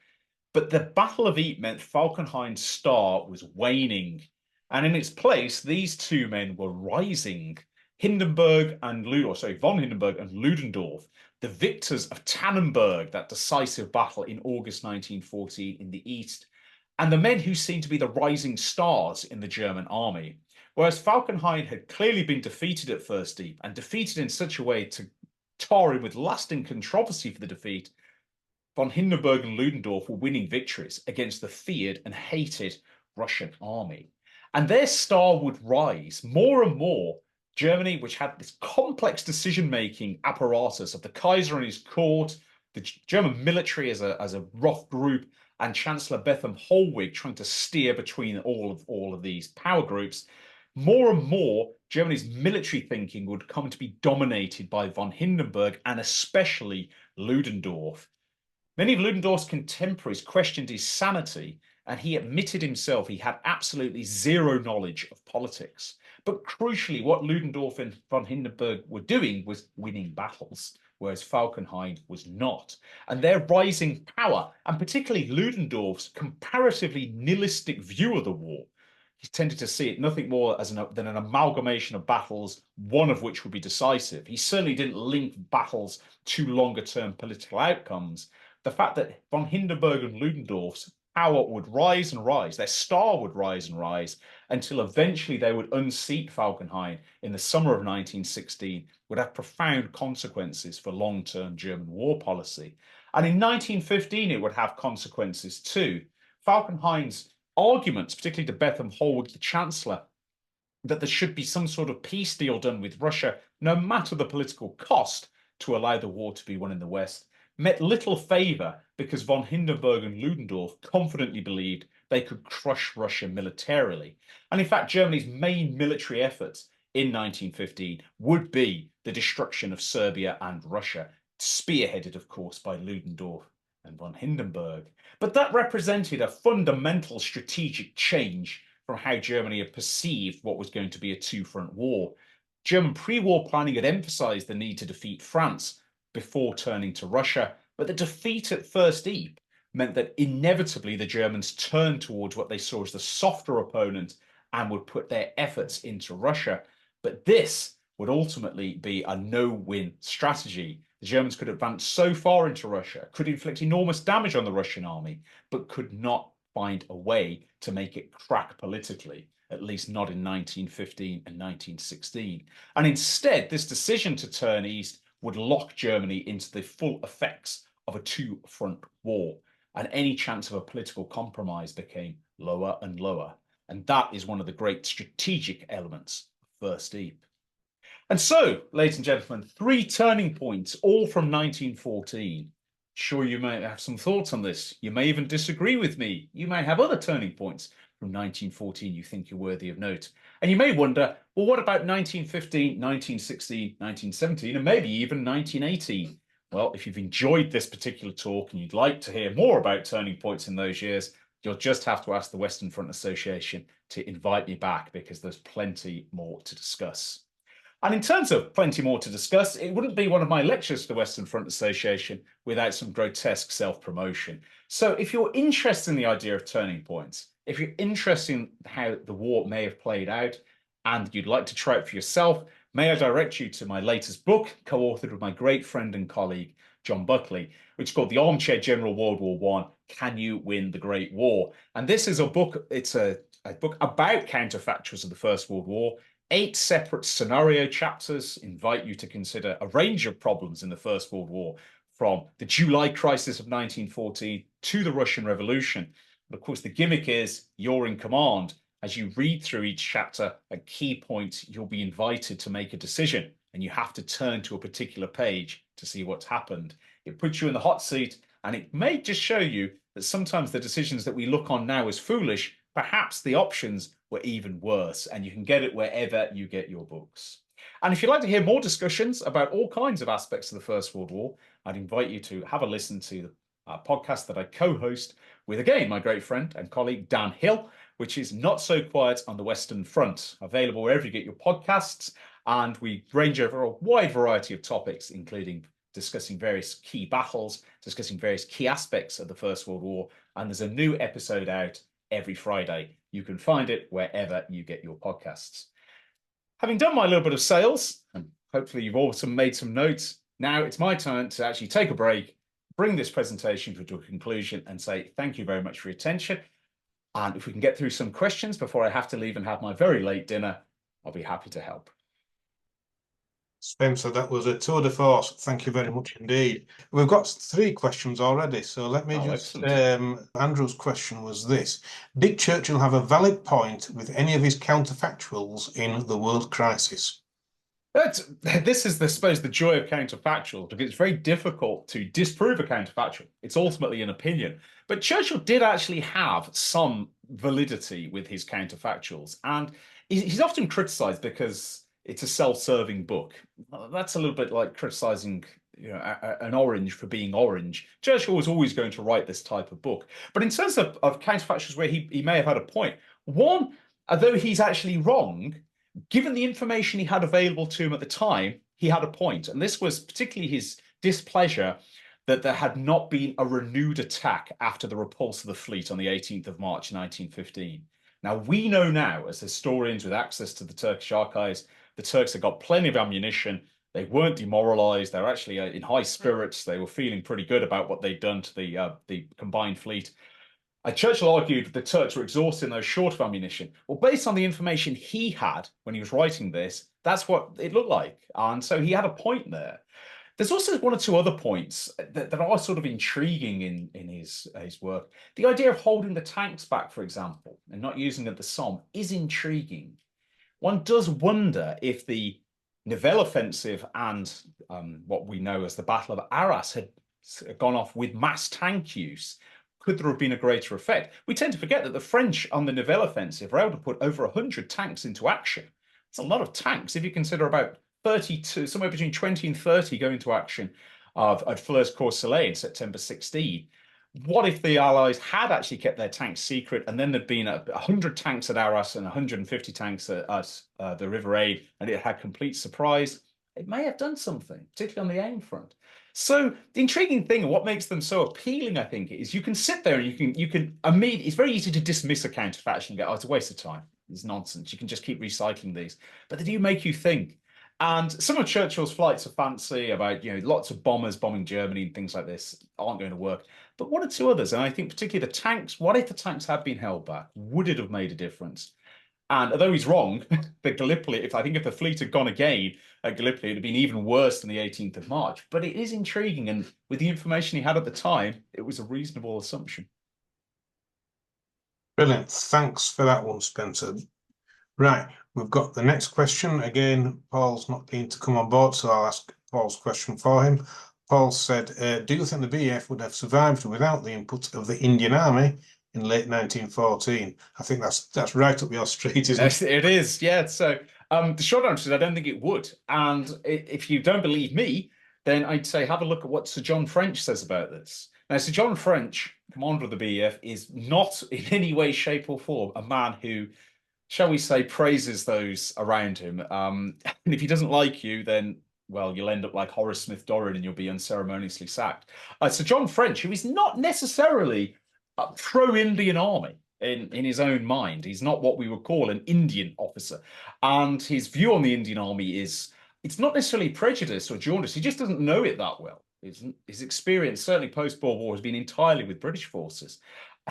But the Battle of Ypres meant Falkenhayn's star was waning, and in its place, these two men were rising. Von Hindenburg and Ludendorff, the victors of Tannenberg, that decisive battle in August 1914 in the East, and the men who seemed to be the rising stars in the German army. Whereas Falkenhayn had clearly been defeated at First Ypres, and defeated in such a way to tar him with lasting controversy for the defeat, von Hindenburg and Ludendorff were winning victories against the feared and hated Russian army. And their star would rise more and more. Germany, which had this complex decision-making apparatus of the Kaiser and his court, the German military as a rough group, and Chancellor Bethmann Hollweg trying to steer between all of these power groups, more and more Germany's military thinking would come to be dominated by von Hindenburg and especially Ludendorff. Many of Ludendorff's contemporaries questioned his sanity, and he admitted himself he had absolutely zero knowledge of politics. But crucially, what Ludendorff and von Hindenburg were doing was winning battles, whereas Falkenhayn was not. And their rising power, and particularly Ludendorff's comparatively nihilistic view of the war, he tended to see it nothing more than an amalgamation of battles, one of which would be decisive. He certainly didn't link battles to longer-term political outcomes. The fact that von Hindenburg and Ludendorff's power would rise and rise, their star would rise and rise, until eventually they would unseat Falkenhayn in the summer of 1916, would have profound consequences for long-term German war policy. And in 1915, it would have consequences too. Falkenhayn's arguments, particularly to Bethmann Hollweg, the Chancellor, that there should be some sort of peace deal done with Russia, no matter the political cost, to allow the war to be won in the West, met little favour because von Hindenburg and Ludendorff confidently believed they could crush Russia militarily. And in fact, Germany's main military efforts in 1915 would be the destruction of Serbia and Russia, spearheaded, of course, by Ludendorff and von Hindenburg. But that represented a fundamental strategic change from how Germany had perceived what was going to be a two-front war. German pre-war planning had emphasised the need to defeat France before turning to Russia, but the defeat at First Ypres meant that inevitably the Germans turned towards what they saw as the softer opponent and would put their efforts into Russia. But this would ultimately be a no-win strategy. The Germans could advance so far into Russia, could inflict enormous damage on the Russian army, but could not find a way to make it crack politically, at least not in 1915 and 1916. And instead, this decision to turn east would lock Germany into the full effects of a two-front war, and any chance of a political compromise became lower and lower. And that is one of the great strategic elements of First Ypres. And so, ladies and gentlemen, three turning points, all from 1914. Sure, you may have some thoughts on this. You may even disagree with me. You may have other turning points from 1914 you think are worthy of note. And you may wonder, well, what about 1915, 1916, 1917, and maybe even 1918? Well, if you've enjoyed this particular talk and you'd like to hear more about turning points in those years, you'll just have to ask the Western Front Association to invite me back, because there's plenty more to discuss. And in terms of plenty more to discuss, it wouldn't be one of my lectures to the Western Front Association without some grotesque self-promotion. So if you're interested in the idea of turning points, if you're interested in how the war may have played out, and you'd like to try it for yourself, may I direct you to my latest book, co-authored with my great friend and colleague, John Buckley, which is called The Armchair General World War I, Can You Win the Great War? And this is a book, it's a book about counterfactuals of the First World War. 8 separate scenario chapters invite you to consider a range of problems in the First World War, from the July crisis of 1914 to the Russian Revolution. But of course, the gimmick is you're in command. As you read through each chapter, at key points, you'll be invited to make a decision, and you have to turn to a particular page to see what's happened. It puts you in the hot seat, and it may just show you that sometimes the decisions that we look on now as foolish, perhaps the options were even worse, and you can get it wherever you get your books. And if you'd like to hear more discussions about all kinds of aspects of the First World War, I'd invite you to have a listen to the podcast that I co-host with, again, my great friend and colleague, Dan Hill, which is Not So Quiet on the Western Front, available wherever you get your podcasts. And we range over a wide variety of topics, including discussing various key battles, discussing various key aspects of the First World War. And there's a new episode out every Friday. You can find it wherever you get your podcasts. Having done my little bit of sales, and hopefully you've also made some notes, now it's my turn to actually take a break, bring this presentation to a conclusion, and say thank you very much for your attention. And if we can get through some questions before I have to leave and have my very late dinner, I'll be happy to help. Spencer, that was a tour de force. Thank you very much indeed. We've got 3 questions already, so let me Andrew's question was this. Did Churchill have a valid point with any of his counterfactuals in the world crisis? This is, I suppose, the joy of counterfactual, because it's very difficult to disprove a counterfactual. It's ultimately an opinion. But Churchill did actually have some validity with his counterfactuals, and he's often criticized because it's a self-serving book. That's a little bit like criticizing, an orange for being orange. Churchill was always going to write this type of book. But in terms of counterfactuals where he may have had a point, one, although he's actually wrong, given the information he had available to him at the time, he had a point. And this was particularly his displeasure that there had not been a renewed attack after the repulse of the fleet on the 18th of March, 1915. Now, we know now, as historians with access to the Turkish archives, the Turks had got plenty of ammunition. They weren't demoralized. They were actually in high spirits. They were feeling pretty good about what they'd done to the combined fleet. Churchill argued the Turks were exhausted and they were short of ammunition. Well, based on the information he had when he was writing this, that's what it looked like. And so he had a point there. There's also 1 or 2 other points that are sort of intriguing in his work. The idea of holding the tanks back, for example, and not using them at the Somme is intriguing. One does wonder if the Nivelle offensive and what we know as the Battle of Arras had gone off with mass tank use. Could there have been a greater effect? We tend to forget that the French on the Nivelle offensive were able to put over 100 tanks into action. It's a lot of tanks if you consider about 32, somewhere between 20 and 30 going into action at Flers-Courcelette in September 16. What if the Allies had actually kept their tanks secret, and then there'd been 100 tanks at Arras and 150 tanks at the River Aide, and it had complete surprise? It may have done something, particularly on the aim front. So the intriguing thing, and what makes them so appealing, I think, is you can sit there and you can immediately. It's very easy to dismiss a counterfactual and go, "Oh, it's a waste of time. It's nonsense. You can just keep recycling these," but they do make you think. And some of Churchill's flights of fancy about lots of bombers bombing Germany and things like this aren't going to work. But 1 or 2 others, and I think particularly the tanks. What if the tanks had been held back? Would it have made a difference? And although he's wrong, the Gallipoli, if the fleet had gone again at Gallipoli, it would have been even worse than the 18th of March. But it is intriguing, and with the information he had at the time, it was a reasonable assumption. Brilliant. Thanks for that one, Spencer. Right, we've got the next question. Again, Paul's not keen to come on board, so I'll ask Paul's question for him. Paul said, do you think the BF would have survived without the input of the Indian Army in late 1914? I think that's right up your street, isn't it? It is, yeah. So the short answer is I don't think it would. And if you don't believe me, then I'd say have a look at what Sir John French says about this. Now, Sir John French, commander of the BEF, is not in any way, shape, or form a man who, shall we say, praises those around him. And if he doesn't like you, then, well, you'll end up like Horace Smith Dorrit and you'll be unceremoniously sacked. Sir John French, who is not necessarily pro-Indian army in his own mind. He's not what we would call an Indian officer. And his view on the Indian army is, it's not necessarily prejudice or jaundice. He just doesn't know it that well. His experience, certainly post-Boer War, has been entirely with British forces.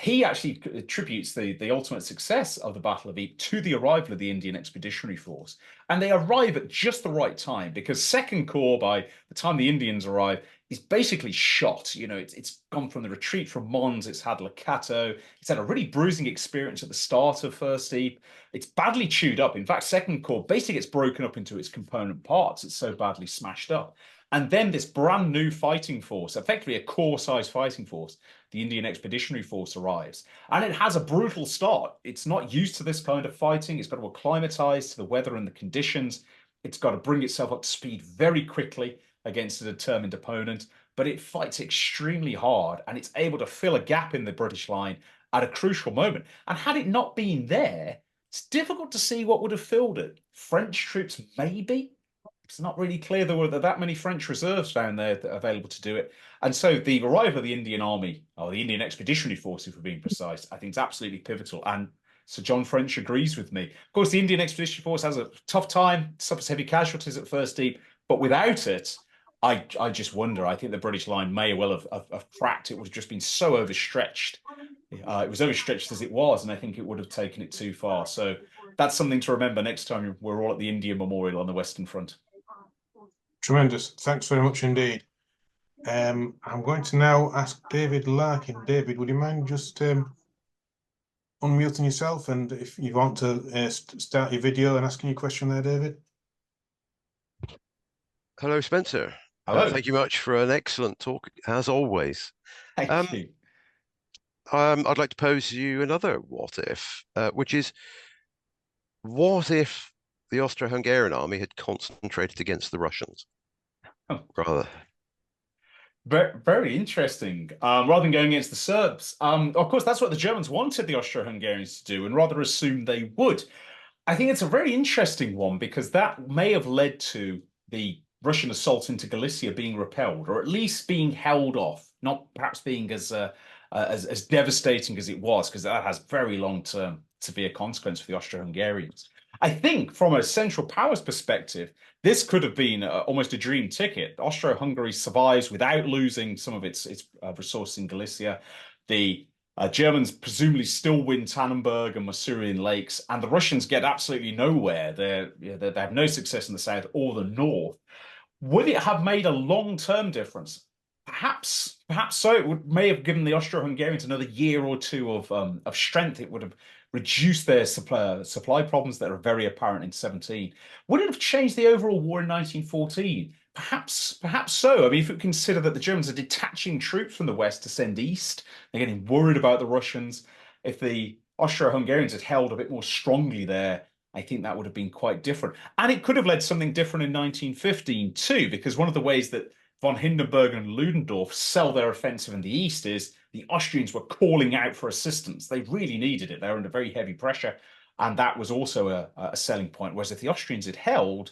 He actually attributes the ultimate success of the Battle of Ypres to the arrival of the Indian Expeditionary Force. And they arrive at just the right time, because Second Corps, by the time the Indians arrive, is basically shot. It's gone from the retreat from Mons, it's had Le Cateau, it's had a really bruising experience at the start of First Ypres. It's badly chewed up. In fact, Second Corps basically gets broken up into its component parts. It's so badly smashed up. And then this brand new fighting force, effectively a corps-sized fighting force, the Indian Expeditionary Force, arrives. And it has a brutal start. It's not used to this kind of fighting. It's got to acclimatize to the weather and the conditions. It's got to bring itself up to speed very quickly against a determined opponent. But it fights extremely hard, and it's able to fill a gap in the British line at a crucial moment. And had it not been there, It's difficult to see what would have filled it. French troops, maybe. It's not really clear there were that many French reserves down there that are available to do it. And so the arrival of the Indian Army, or the Indian Expeditionary Force, if we're being precise, I think is absolutely pivotal. And Sir John French agrees with me. Of course, the Indian Expeditionary Force has a tough time, suffers heavy casualties at First Deep, but without it, I just wonder. I think the British line may well have cracked. It would have just been so overstretched. It was overstretched as it was, and I think it would have taken it too far. So that's something to remember next time we're all at the Indian Memorial on the Western Front. Tremendous. Thanks very much indeed. I'm going to now ask David Larkin. David, would you mind just unmuting yourself, and if you want to start your video and asking your question there, David? Hello, Spencer. Hello. Thank you much for an excellent talk, as always. Thank you. I'd like to pose you another what if, which is, what if the Austro-Hungarian army had concentrated against the Russians? Oh. Rather. Very, very interesting. Rather than going against the Serbs. Of course, that's what the Germans wanted the Austro-Hungarians to do and rather assumed they would. I think it's a very interesting one because that may have led to the Russian assault into Galicia being repelled, or at least being held off, not perhaps being as devastating as it was, because that has very long-term severe consequence for the Austro-Hungarians. I think from a Central Powers perspective, this could have been almost a dream ticket. Austro-Hungary survives without losing some of its resources in Galicia. The Germans presumably still win Tannenberg and Masurian Lakes, and the Russians get absolutely nowhere. They have no success in the south or the north. Would it have made a long-term difference? Perhaps so. It may have given the Austro-Hungarians another year or two of strength. It would have reduced their supply problems that are very apparent in 17. Would it have changed the overall war in 1914? Perhaps so. I mean, if you consider that the Germans are detaching troops from the west to send east, they're getting worried about the Russians. If the Austro-Hungarians had held a bit more strongly there, I think that would have been quite different. And it could have led to something different in 1915 too, because one of the ways that von Hindenburg and Ludendorff sell their offensive in the east is the Austrians were calling out for assistance. They really needed it. They were under very heavy pressure. And that was also a selling point. Whereas if the Austrians had held,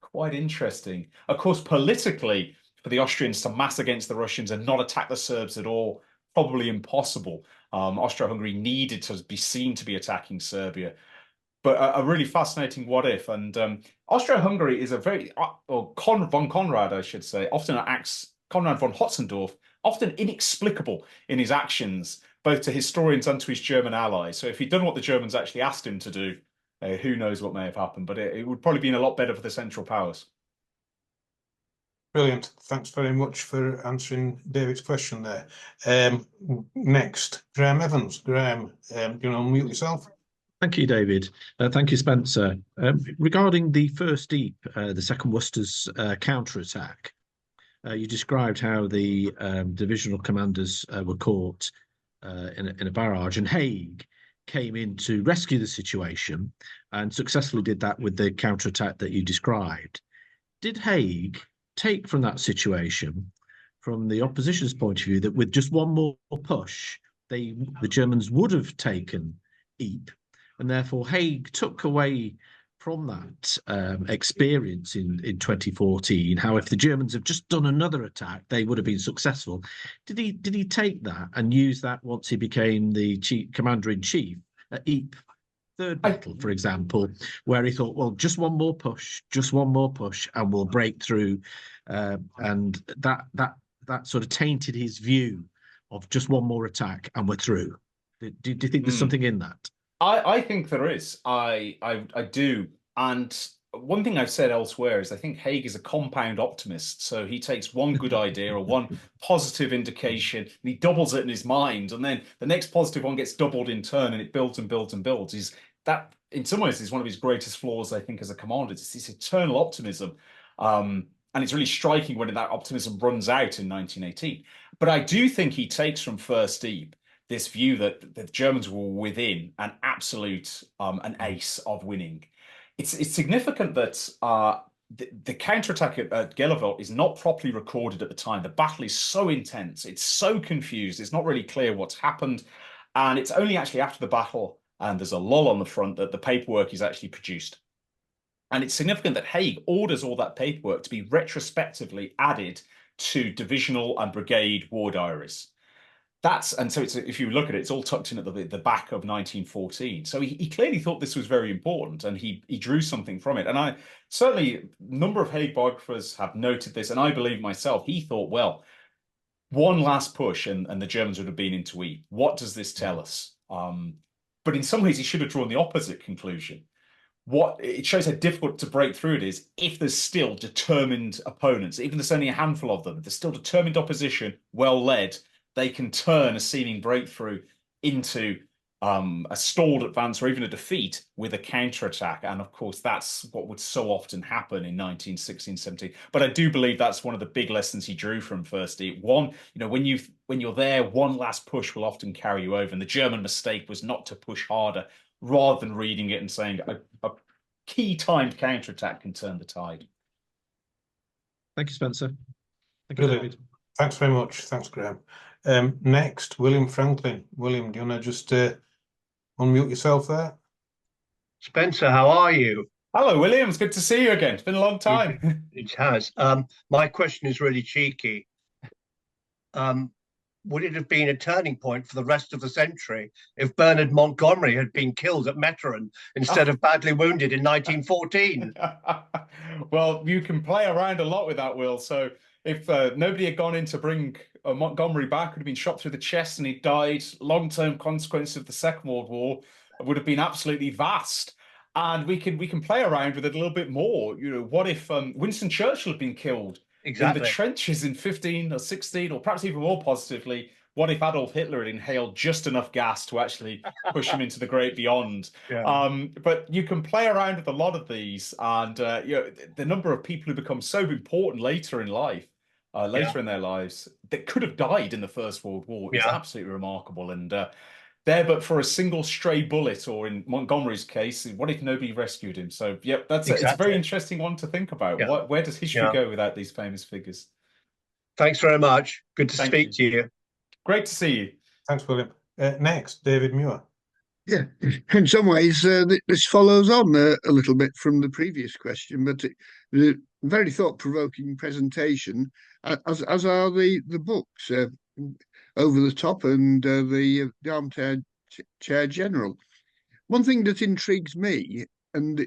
quite interesting. Of course, politically, for the Austrians to mass against the Russians and not attack the Serbs at all, probably impossible. Austro-Hungary needed to be seen to be attacking Serbia. But a really fascinating what if. And Austro-Hungary is a very, or von Conrad, I should say, often acts, Conrad von Hotzendorf, often inexplicable in his actions, both to historians and to his German allies. So if he'd done what the Germans actually asked him to do, who knows what may have happened. But it would probably been a lot better for the Central Powers. Brilliant. Thanks very much for answering David's question there. Next, Graham Evans. Graham, do you want to unmute yourself? Thank you, David. Thank you, Spencer. Regarding the First Deep, the Second Worcester's counterattack, you described how the divisional commanders were caught in a barrage, and Haig came in to rescue the situation and successfully did that with the counterattack that you described. Did Haig take from that situation, from the opposition's point of view, that with just one more push, the Germans would have taken Ypres? And therefore, Haig took away from that experience in 2014, how if the Germans have just done another attack, they would have been successful. Did he take that and use that once he became the commander-in-chief at Ypres? Third battle, for example, where he thought, well, just one more push, and we'll break through. And that sort of tainted his view of just one more attack and we're through. Do you think there's something in that? I think there is. I do. And one thing I've said elsewhere is I think Haig is a compound optimist. So he takes one good idea or one positive indication and he doubles it in his mind. And then the next positive one gets doubled in turn and it builds and builds and builds. That, in some ways, is one of his greatest flaws, I think, as a commander. It's this eternal optimism. And it's really striking when that optimism runs out in 1918. But I do think he takes from First Deep this view that the Germans were within an absolute an ace of winning. It's significant that the counterattack at Gellivelt is not properly recorded at the time. The battle is so intense, it's so confused, it's not really clear what's happened, and it's only actually after the battle and there's a lull on the front, that the paperwork is actually produced. And it's significant that Haig orders all that paperwork to be retrospectively added to divisional and brigade war diaries. And so if you look at it, it's all tucked in at the back of 1914. So he clearly thought this was very important, and he drew something from it. And I certainly, a number of Haig biographers have noted this, and I believe myself, he thought, well, one last push and the Germans would have been into Ypres. What does this tell us? But in some ways, he should have drawn the opposite conclusion. What it shows how difficult to break through it is if there's still determined opponents, even there's only a handful of them, there's still determined opposition, well led, they can turn a seeming breakthrough into a stalled advance or even a defeat with a counterattack. And of course, that's what would so often happen in 1916, 17. But I do believe that's one of the big lessons he drew from First Ypres. One, when you're there, one last push will often carry you over. And the German mistake was not to push harder, rather than reading it and saying a key timed counterattack can turn the tide. Thank you, Spencer. Thank you, Brilliant. David. Thanks very much. Thanks, Graham. Next, William Franklin. William, do you want to just unmute yourself there? Spencer, how are you? Hello, William. It's good to see you again. It's been a long time. It has. My question is really cheeky. Would it have been a turning point for the rest of the century if Bernard Montgomery had been killed at Metteren instead of badly wounded in 1914? Well, you can play around a lot with that, Will. So if nobody had gone in to bring Montgomery back, would have been shot through the chest and he died. Long-term consequences of the Second World War would have been absolutely vast. And we can play around with it a little bit more. What if Winston Churchill had been killed in the trenches in 15 or 16, or perhaps even more positively, what if Adolf Hitler had inhaled just enough gas to actually push him into the great beyond? Yeah. But you can play around with a lot of these, and the number of people who become so important later in life, in their lives, that could have died in the First World War is absolutely remarkable. And but for a single stray bullet, or in Montgomery's case, what if nobody rescued him? So, it's a very interesting one to think about. Yeah. Where does history go without these famous figures? Thanks very much. Good to speak to you. Great to see you. Thanks, William. Next, David Muir. Yeah, in some ways, this follows on a little bit from the previous question, but a very thought-provoking presentation, as are the books. Over the Top and the Armchair Chair General. One thing that intrigues me, and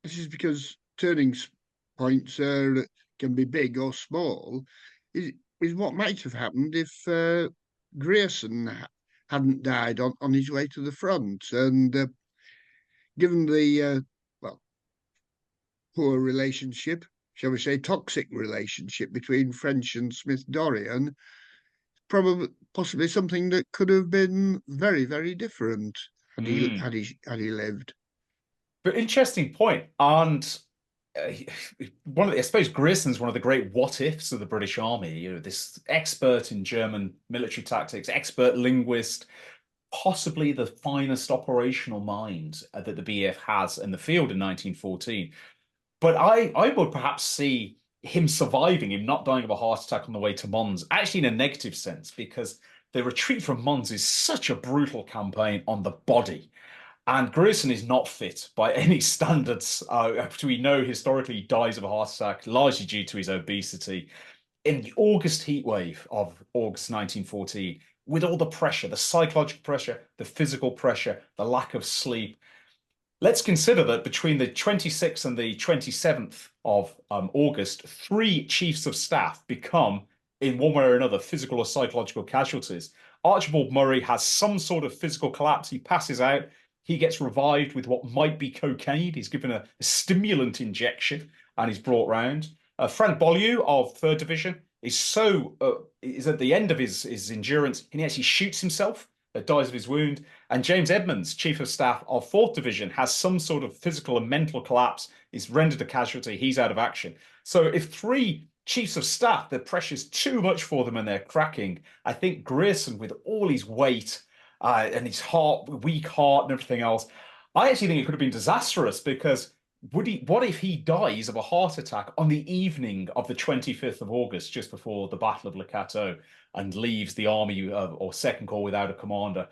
this is because turning points can be big or small, is what might have happened if Grierson hadn't died on his way to the front. And given the poor relationship, shall we say toxic relationship between French and Smith-Dorrien, possibly something that could have been very, very different had he lived. But interesting point. And I suppose Grierson's one of the great what ifs of the British Army. This expert in German military tactics, expert linguist, possibly the finest operational mind that the BEF has in the field in 1914. But I would perhaps see him surviving, him not dying of a heart attack on the way to Mons, actually in a negative sense, because the retreat from Mons is such a brutal campaign on the body. And Grierson is not fit by any standards. We know historically he dies of a heart attack, largely due to his obesity. In the August heatwave of August 1914, with all the pressure, the psychological pressure, the physical pressure, the lack of sleep, let's consider that between the 26th and the 27th of August, 3 chiefs of staff become, in one way or another, physical or psychological casualties. Archibald Murray has some sort of physical collapse. He passes out. He gets revived with what might be cocaine. He's given a stimulant injection and he's brought round. Frank Beaulieu of 3rd Division is at the end of his endurance, and he actually shoots himself, dies of his wound. And James Edmonds, Chief of Staff of 4th Division, has some sort of physical and mental collapse, is rendered a casualty, he's out of action. So if 3 Chiefs of Staff, the pressure's too much for them and they're cracking, I think Grierson, with all his weight and his weak heart and everything else, I actually think it could have been disastrous, because what if he dies of a heart attack on the evening of the 25th of August, just before the Battle of Le Cateau, and leaves the army or Second Corps without a commander?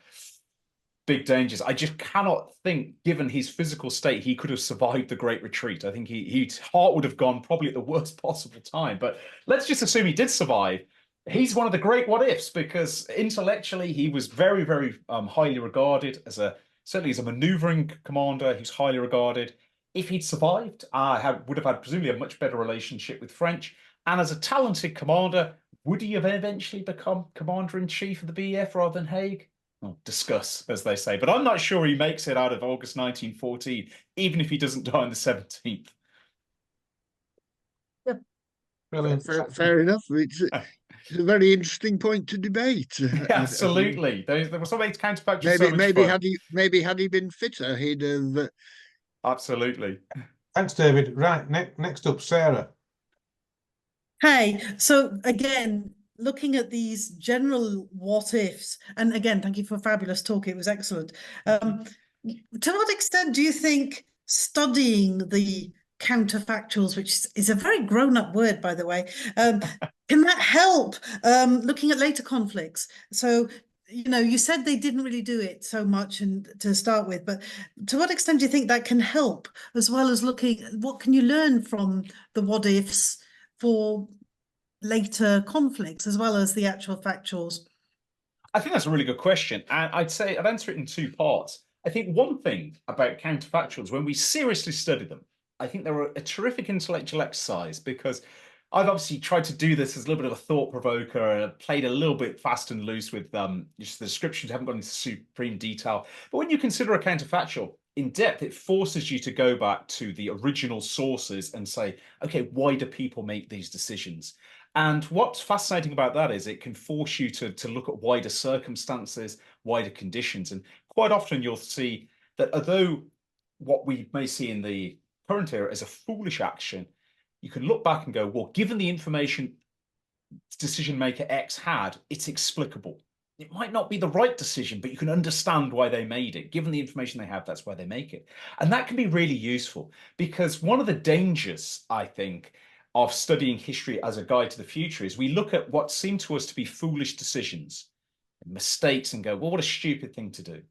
big dangers. I just cannot think, given his physical state, he could have survived the Great Retreat. I think his heart would have gone probably at the worst possible time. But let's just assume he did survive. He's one of the great what ifs, because intellectually he was very, very highly regarded as certainly as a maneuvering commander. He's highly regarded. If he'd survived, would have had presumably a much better relationship with French. And as a talented commander, would he have eventually become commander-in-chief of the BEF rather than Haig? Well, discuss, as they say. But I'm not sure he makes it out of August 1914, even if he doesn't die on the 17th. Brilliant. Fair enough. It's a very interesting point to debate. Absolutely. There were so many counterfactuals. Maybe had he been fitter, he'd have. Absolutely. Thanks, David. Right, next up, Sarah. Hey, so again, looking at these general what ifs, and again, thank you for a fabulous talk. It was excellent. To what extent do you think studying the counterfactuals, which is a very grown-up word, by the way, can that help looking at later conflicts? So, you said they didn't really do it so much and to start with, but to what extent do you think that can help, as well as looking, what can you learn from the what ifs for later conflicts, as well as the actual factuals? I think that's a really good question. And I'd answer it in two parts. I think one thing about counterfactuals, when we seriously study them, I think they're a terrific intellectual exercise, because I've obviously tried to do this as a little bit of a thought provoker and played a little bit fast and loose with just the descriptions, haven't gone into supreme detail. But when you consider a counterfactual in depth, it forces you to go back to the original sources and say, okay, why do people make these decisions? And what's fascinating about that is it can force you to look at wider circumstances, wider conditions. And quite often you'll see that although what we may see in the current era as a foolish action, you can look back and go, well, given the information decision maker X had, it's explicable. It might not be the right decision, but you can understand why they made it. Given the information they have, that's why they make it. And that can be really useful, because one of the dangers, I think, of studying history as a guide to the future is we look at what seem to us to be foolish decisions, mistakes, and go, well, what a stupid thing to do.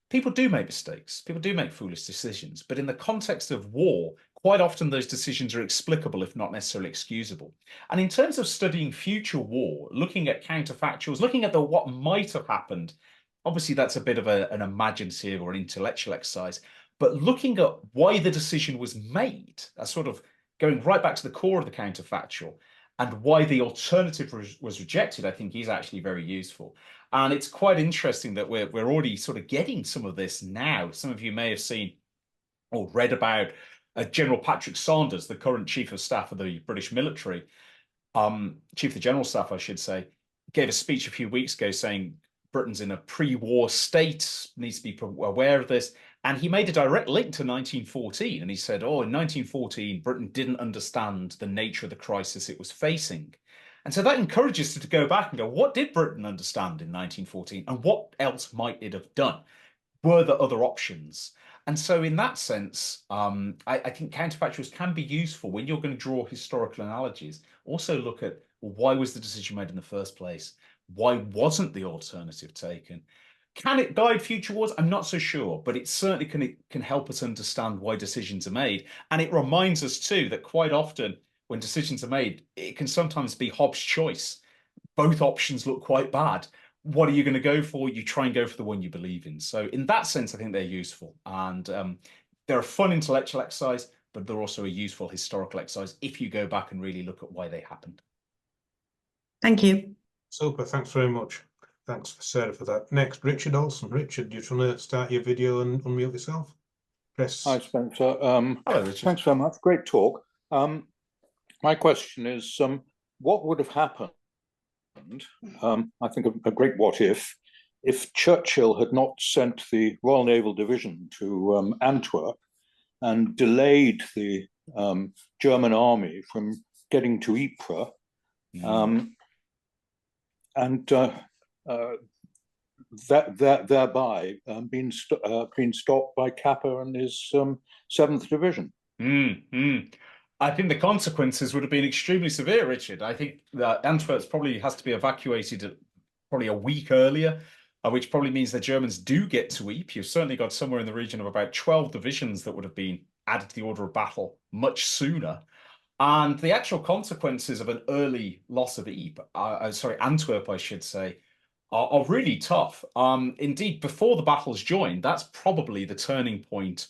People do make mistakes. People do make foolish decisions. But in the context of war, quite often those decisions are explicable, if not necessarily excusable. And in terms of studying future war, looking at counterfactuals, looking at what might have happened, obviously that's a bit of an imaginative or an intellectual exercise. But looking at why the decision was made, that's sort of going right back to the core of the counterfactual, and why the alternative was rejected, I think is actually very useful. And it's quite interesting that we're already sort of getting some of this now. Some of you may have seen or read about General Patrick Sanders, the current Chief of Staff of the British military, Chief of the General Staff, I should say, gave a speech a few weeks ago saying Britain's in a pre-war state, needs to be aware of this. And he made a direct link to 1914. And he said, oh, in 1914, Britain didn't understand the nature of the crisis it was facing. And so that encourages us to go back and go, what did Britain understand in 1914? And what else might it have done? Were there other options? And so in that sense, I think counterfactuals can be useful when you're going to draw historical analogies. Also look at, well, why was the decision made in the first place? Why wasn't the alternative taken? Can it guide future wars? I'm not so sure, but it certainly can help us understand why decisions are made. And it reminds us too that quite often when decisions are made, it can sometimes be Hobbes' choice. Both options look quite bad. What are you going to go for? You try and go for the one you believe in. So in that sense, I think they're useful. And they're a fun intellectual exercise, but they're also a useful historical exercise if you go back and really look at why they happened. Thank you. Super, thanks very much. Thanks, Sarah, for that. Next, Richard Olson. Richard, do you just want to start your video and unmute yourself? Press. Hi, Spencer. Hello, Richard. Thanks very much. Great talk. My question is, what would have happened, I think a great what if Churchill had not sent the Royal Naval Division to Antwerp and delayed the German army from getting to Ypres, and thereby been stopped by Kappa and his 7th Division. I think the consequences would have been extremely severe, Richard. I think that Antwerp probably has to be evacuated probably a week earlier. which probably means the Germans do get to Ypres. You've certainly got somewhere in the region of about 12 divisions that would have been added to the order of battle much sooner. And the actual consequences of an early loss of Antwerp, I should say, are really tough. Indeed, before the battle's joined, that's probably the turning point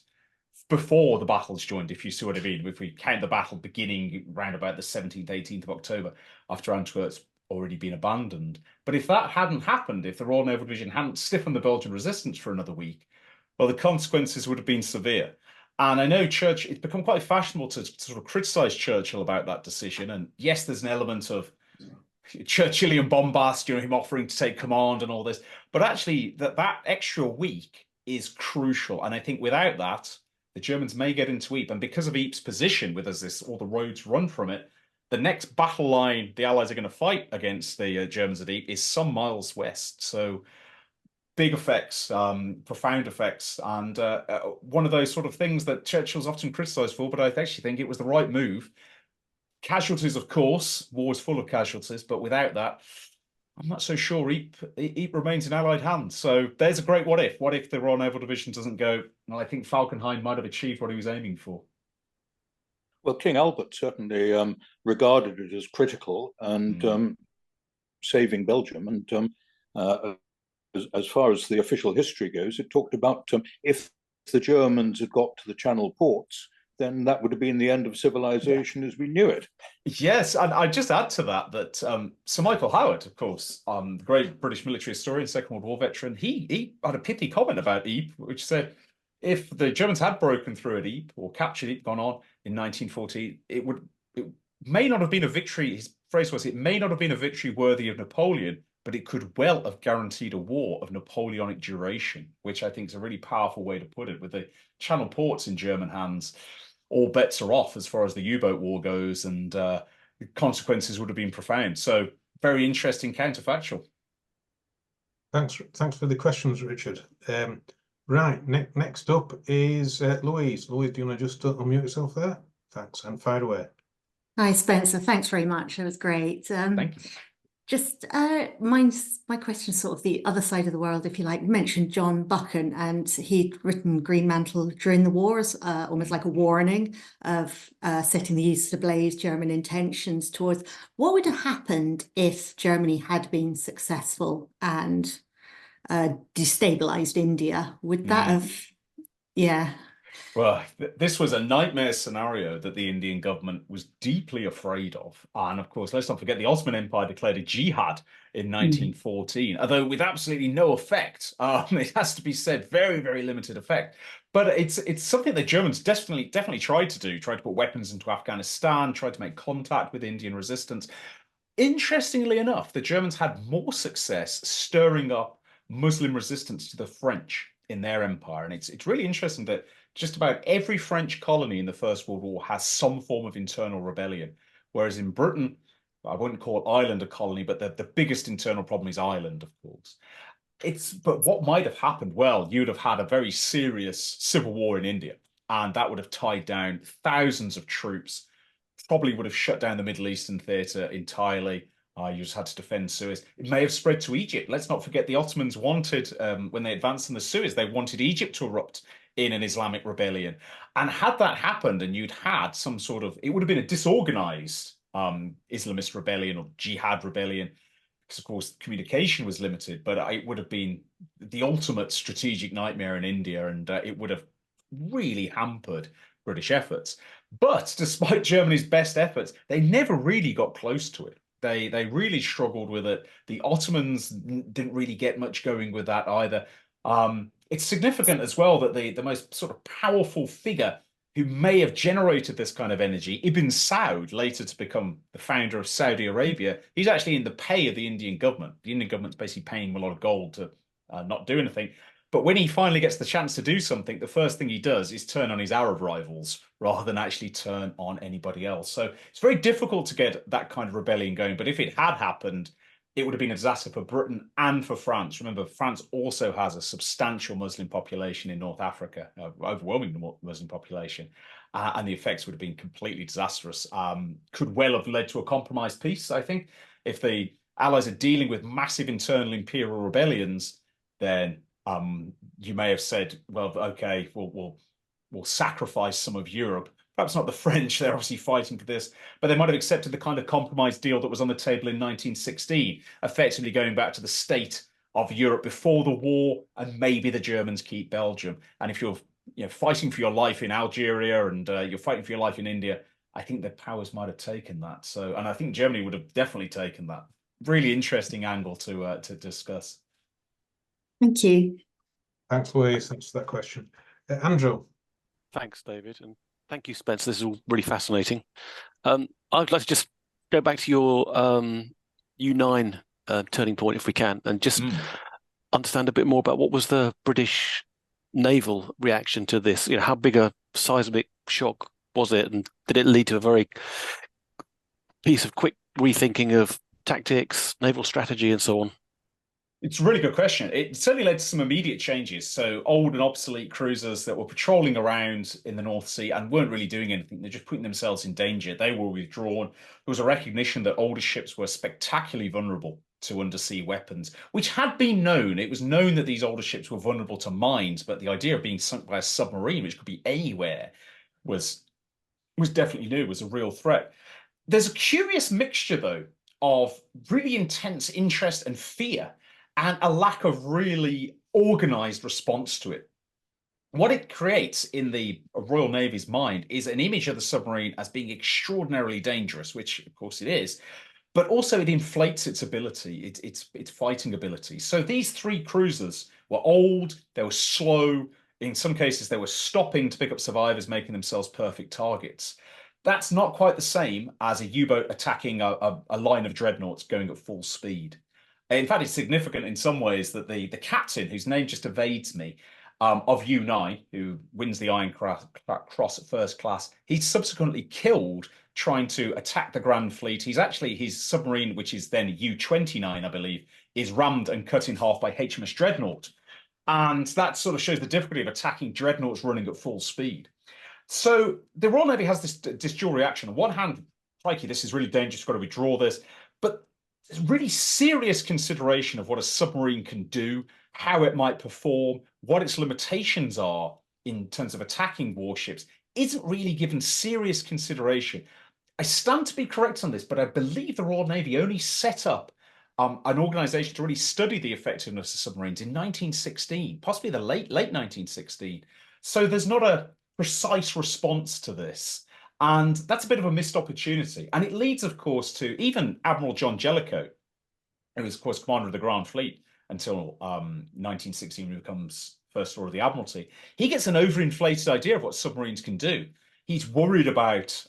before the battle's joined, if you see what I mean. If we count the battle beginning around about the 17th, 18th of October, after Antwerp's already been abandoned. But if that hadn't happened, if the Royal Naval Division hadn't stiffened the Belgian resistance for another week, well, the consequences would have been severe. And I know it's become quite fashionable to sort of criticize Churchill about that decision. And yes, there's an element of Churchillian bombast, him offering to take command and all this. But actually, that extra week is crucial. And I think without that, the Germans may get into Ypres. And because of Ypres' position, with all the roads run from it, the next battle line the Allies are going to fight against the Germans at Ypres is some miles west. So big effects, profound effects, and one of those sort of things that Churchill's often criticised for, but I actually think it was the right move. Casualties, of course, war is full of casualties, but without that, I'm not so sure Ypres remains in Allied hands. So there's a great what if. What if the Royal Naval Division doesn't go? Well, I think Falkenhayn might have achieved what he was aiming for. Well, King Albert certainly regarded it as critical and saving Belgium. And as far as the official history goes, it talked about if the Germans had got to the Channel ports, then that would have been the end of civilization as we knew it. Yes, and I just add to that Sir Michael Howard, of course, the great British military historian, Second World War veteran, he had a pithy comment about Ypres, which said if the Germans had broken through at Ypres or captured Ypres, gone on in 1914, it may not have been a victory. His phrase was, "It may not have been a victory worthy of Napoleon, but it could well have guaranteed a war of Napoleonic duration," which I think is a really powerful way to put it. With the Channel ports in German hands, all bets are off as far as the U-boat war goes, and the consequences would have been profound. So very interesting counterfactual. Thanks for the questions, Richard. Right, next up is Louise. Louise, do you want to just unmute yourself there? Thanks, and fire away. Hi, Spencer. Thanks very much. It was great. Thank you. Just my question, sort of the other side of the world, if you like. You mentioned John Buchan, and he'd written Green Mantle during the war as almost like a warning of setting the East ablaze, German intentions towards what would have happened if Germany had been successful and destabilized India. Would that have, yeah. Well, this was a nightmare scenario that the Indian government was deeply afraid of. And of course, let's not forget the Ottoman Empire declared a jihad in 1914, although with absolutely no effect. It has to be said, very, very limited effect. But it's something the Germans definitely tried to do, tried to put weapons into Afghanistan, tried to make contact with Indian resistance. Interestingly enough, the Germans had more success stirring up Muslim resistance to the French in their empire. And it's really interesting that just about every French colony in the First World War has some form of internal rebellion. Whereas in Britain, I wouldn't call Ireland a colony, but the biggest internal problem is Ireland, of course. But what might have happened? Well, you'd have had a very serious civil war in India, and that would have tied down thousands of troops, probably would have shut down the Middle Eastern theatre entirely. You just had to defend Suez. It may have spread to Egypt. Let's not forget the Ottomans wanted, when they advanced in the Suez, they wanted Egypt to erupt in an Islamic rebellion. And had that happened and you'd had some sort of, it would have been a disorganized Islamist rebellion or jihad rebellion, because of course communication was limited, but it would have been the ultimate strategic nightmare in India, and it would have really hampered British efforts. But despite Germany's best efforts, they never really got close to it. They really struggled with it. The Ottomans didn't really get much going with that either. It's significant as well that the most sort of powerful figure who may have generated this kind of energy, Ibn Saud, later to become the founder of Saudi Arabia, he's actually in the pay of the Indian government. The Indian government's basically paying him a lot of gold to not do anything. But when he finally gets the chance to do something, the first thing he does is turn on his Arab rivals rather than actually turn on anybody else. So it's very difficult to get that kind of rebellion going. But if it had happened, it would have been a disaster for Britain and for France. Remember, France also has a substantial Muslim population in North Africa, overwhelming Muslim population, and the effects would have been completely disastrous. Could well have led to a compromised peace, I think. If the Allies are dealing with massive internal imperial rebellions, then you may have said, well, okay, we'll sacrifice some of Europe. Perhaps not the French, they're obviously fighting for this, but they might have accepted the kind of compromise deal that was on the table in 1916, effectively going back to the state of Europe before the war, and maybe the Germans keep Belgium. And if you're fighting for your life in Algeria and you're fighting for your life in India, I think the powers might have taken that. So, and I think Germany would have definitely taken that. Really interesting angle to discuss. Thank you. Thanks, Louise. Thanks for that question. Andrew. Thanks, David, and thank you, Spence. This is all really fascinating. I'd like to just go back to your U9 turning point, if we can, and just understand a bit more about what was the British naval reaction to this. How big a seismic shock was it, and did it lead to a very piece of quick rethinking of tactics, naval strategy, and so on? It's a really good question. It certainly led to some immediate changes. So old and obsolete cruisers that were patrolling around in the North Sea and weren't really doing anything. They're just putting themselves in danger. They were withdrawn. There was a recognition that older ships were spectacularly vulnerable to undersea weapons, which had been known. It was known that these older ships were vulnerable to mines, but the idea of being sunk by a submarine, which could be anywhere, was definitely new, was a real threat. There's a curious mixture, though, of really intense interest and fear and a lack of really organized response to it. What it creates in the Royal Navy's mind is an image of the submarine as being extraordinarily dangerous, which of course it is, but also it inflates its ability, its fighting ability. So these three cruisers were old, they were slow, in some cases they were stopping to pick up survivors, making themselves perfect targets. That's not quite the same as a U-boat attacking a line of dreadnoughts going at full speed. In fact, it's significant in some ways that the captain, whose name just evades me, of U9, who wins the Iron Cross at first class, he's subsequently killed trying to attack the Grand Fleet. His submarine, which is then U29, I believe, is rammed and cut in half by HMS Dreadnought. And that sort of shows the difficulty of attacking dreadnoughts running at full speed. So the Royal Navy has this dual reaction. On one hand, crikey, this is really dangerous, got to withdraw this. But really serious consideration of what a submarine can do, how it might perform, what its limitations are in terms of attacking warships, isn't really given serious consideration. I stand to be correct on this, but I believe the Royal Navy only set up an organization to really study the effectiveness of submarines in 1916, possibly the late 1916. So there's not a precise response to this. And that's a bit of a missed opportunity. And it leads, of course, to even Admiral John Jellicoe, who was, of course, commander of the Grand Fleet until 1916, when he becomes First Lord of the Admiralty. He gets an overinflated idea of what submarines can do. He's worried about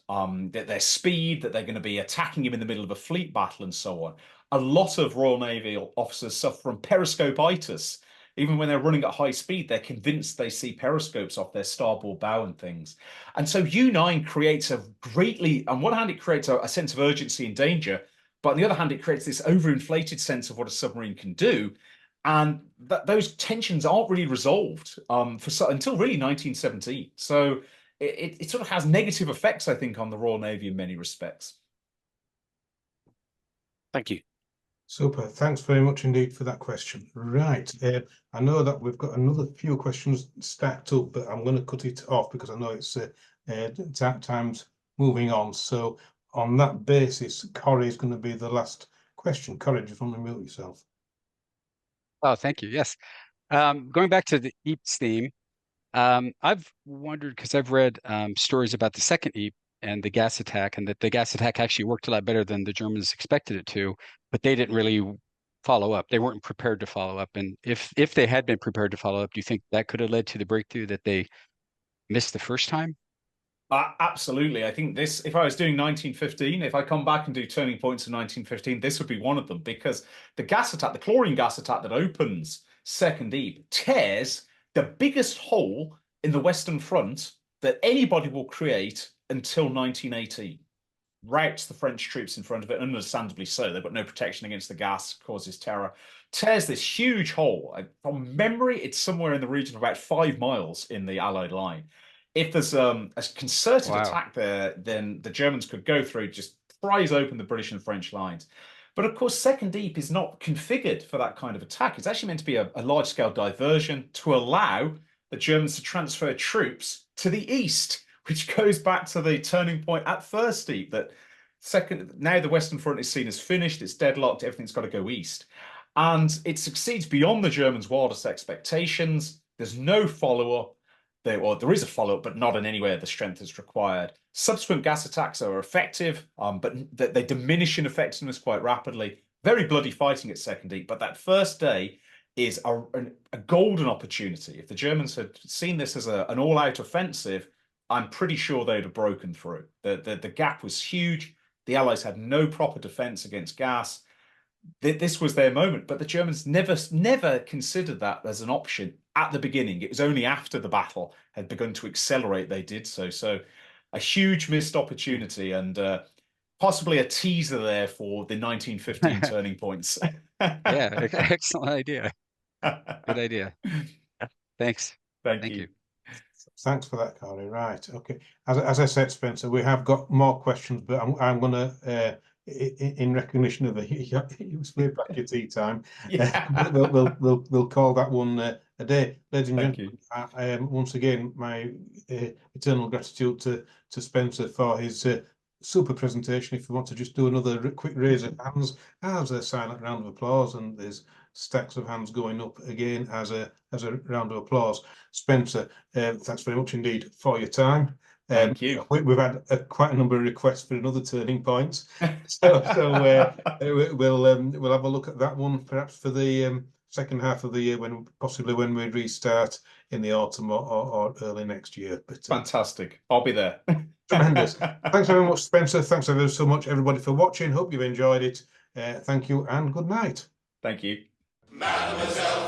their speed, that they're going to be attacking him in the middle of a fleet battle and so on. A lot of Royal Navy officers suffer from periscopitis. Even when they're running at high speed, they're convinced they see periscopes off their starboard bow and things. And so U9 creates on one hand, it creates a sense of urgency and danger, but on the other hand, it creates this overinflated sense of what a submarine can do. And those tensions aren't really resolved until really 1917. So it sort of has negative effects, I think, on the Royal Navy in many respects. Thank you. Super. Thanks very much indeed for that question. Right. I know that we've got another few questions stacked up, but I'm going to cut it off because I know it's time's moving on. So on that basis, Corey is going to be the last question. Corey, just want to mute yourself. Oh, thank you. Yes. Going back to the EAPS theme, I've wondered, because I've read stories about the second EAP and the gas attack, and that the gas attack actually worked a lot better than the Germans expected it to, but they didn't really follow up. They weren't prepared to follow up. And if they had been prepared to follow up, do you think that could have led to the breakthrough that they missed the first time? Absolutely. I think this, if I was doing 1915, if I come back and do turning points of 1915, this would be one of them, because the gas attack, the chlorine gas attack that opens Second EAP, tears the biggest hole in the Western Front that anybody will create until 1918. Routs the French troops in front of it, understandably so. They've got no protection against the gas, causes terror. Tears this huge hole. From memory, it's somewhere in the region of about 5 miles in the Allied line. If there's a concerted attack there, then the Germans could go through, just prise open the British and French lines. But of course, Second Deep is not configured for that kind of attack. It's actually meant to be a large-scale diversion to allow the Germans to transfer troops to the east, which goes back to the turning point at First Deep, that now the Western Front is seen as finished, it's deadlocked, everything's got to go east. And it succeeds beyond the Germans' wildest expectations. There's no follow-up. There is a follow-up, but not in any way the strength is required. Subsequent gas attacks are effective, but they diminish in effectiveness quite rapidly. Very bloody fighting at Second Deep, but that first day is a golden opportunity. If the Germans had seen this as an all-out offensive, I'm pretty sure they'd have broken through. The gap was huge. The Allies had no proper defense against gas. This was their moment, but the Germans never considered that as an option at the beginning. It was only after the battle had begun to accelerate they did so. So a huge missed opportunity, and possibly a teaser there for the 1915 turning points. Yeah, excellent idea. Good idea. Thanks. Thank you. Thanks for that, Corey. Right. Okay. As I said, Spencer, we have got more questions, but I'm going to, in recognition of you split back your tea time, we'll call that one a day. Ladies and gentlemen, once again, my eternal gratitude to Spencer for his super presentation. If you want to just do another quick raise of hands as a silent round of applause, and there's stacks of hands going up again as a round of applause. Spencer, thanks very much indeed for your time. Thank you. We've had quite a number of requests for another turning points, so we'll have a look at that one perhaps for the second half of the year, when we restart in the autumn or early next year. But fantastic, I'll be there. Tremendous. Thanks very much, Spencer. Thanks ever so much, everybody, for watching. Hope you've enjoyed it. Thank you and good night. Thank you. Mademoiselle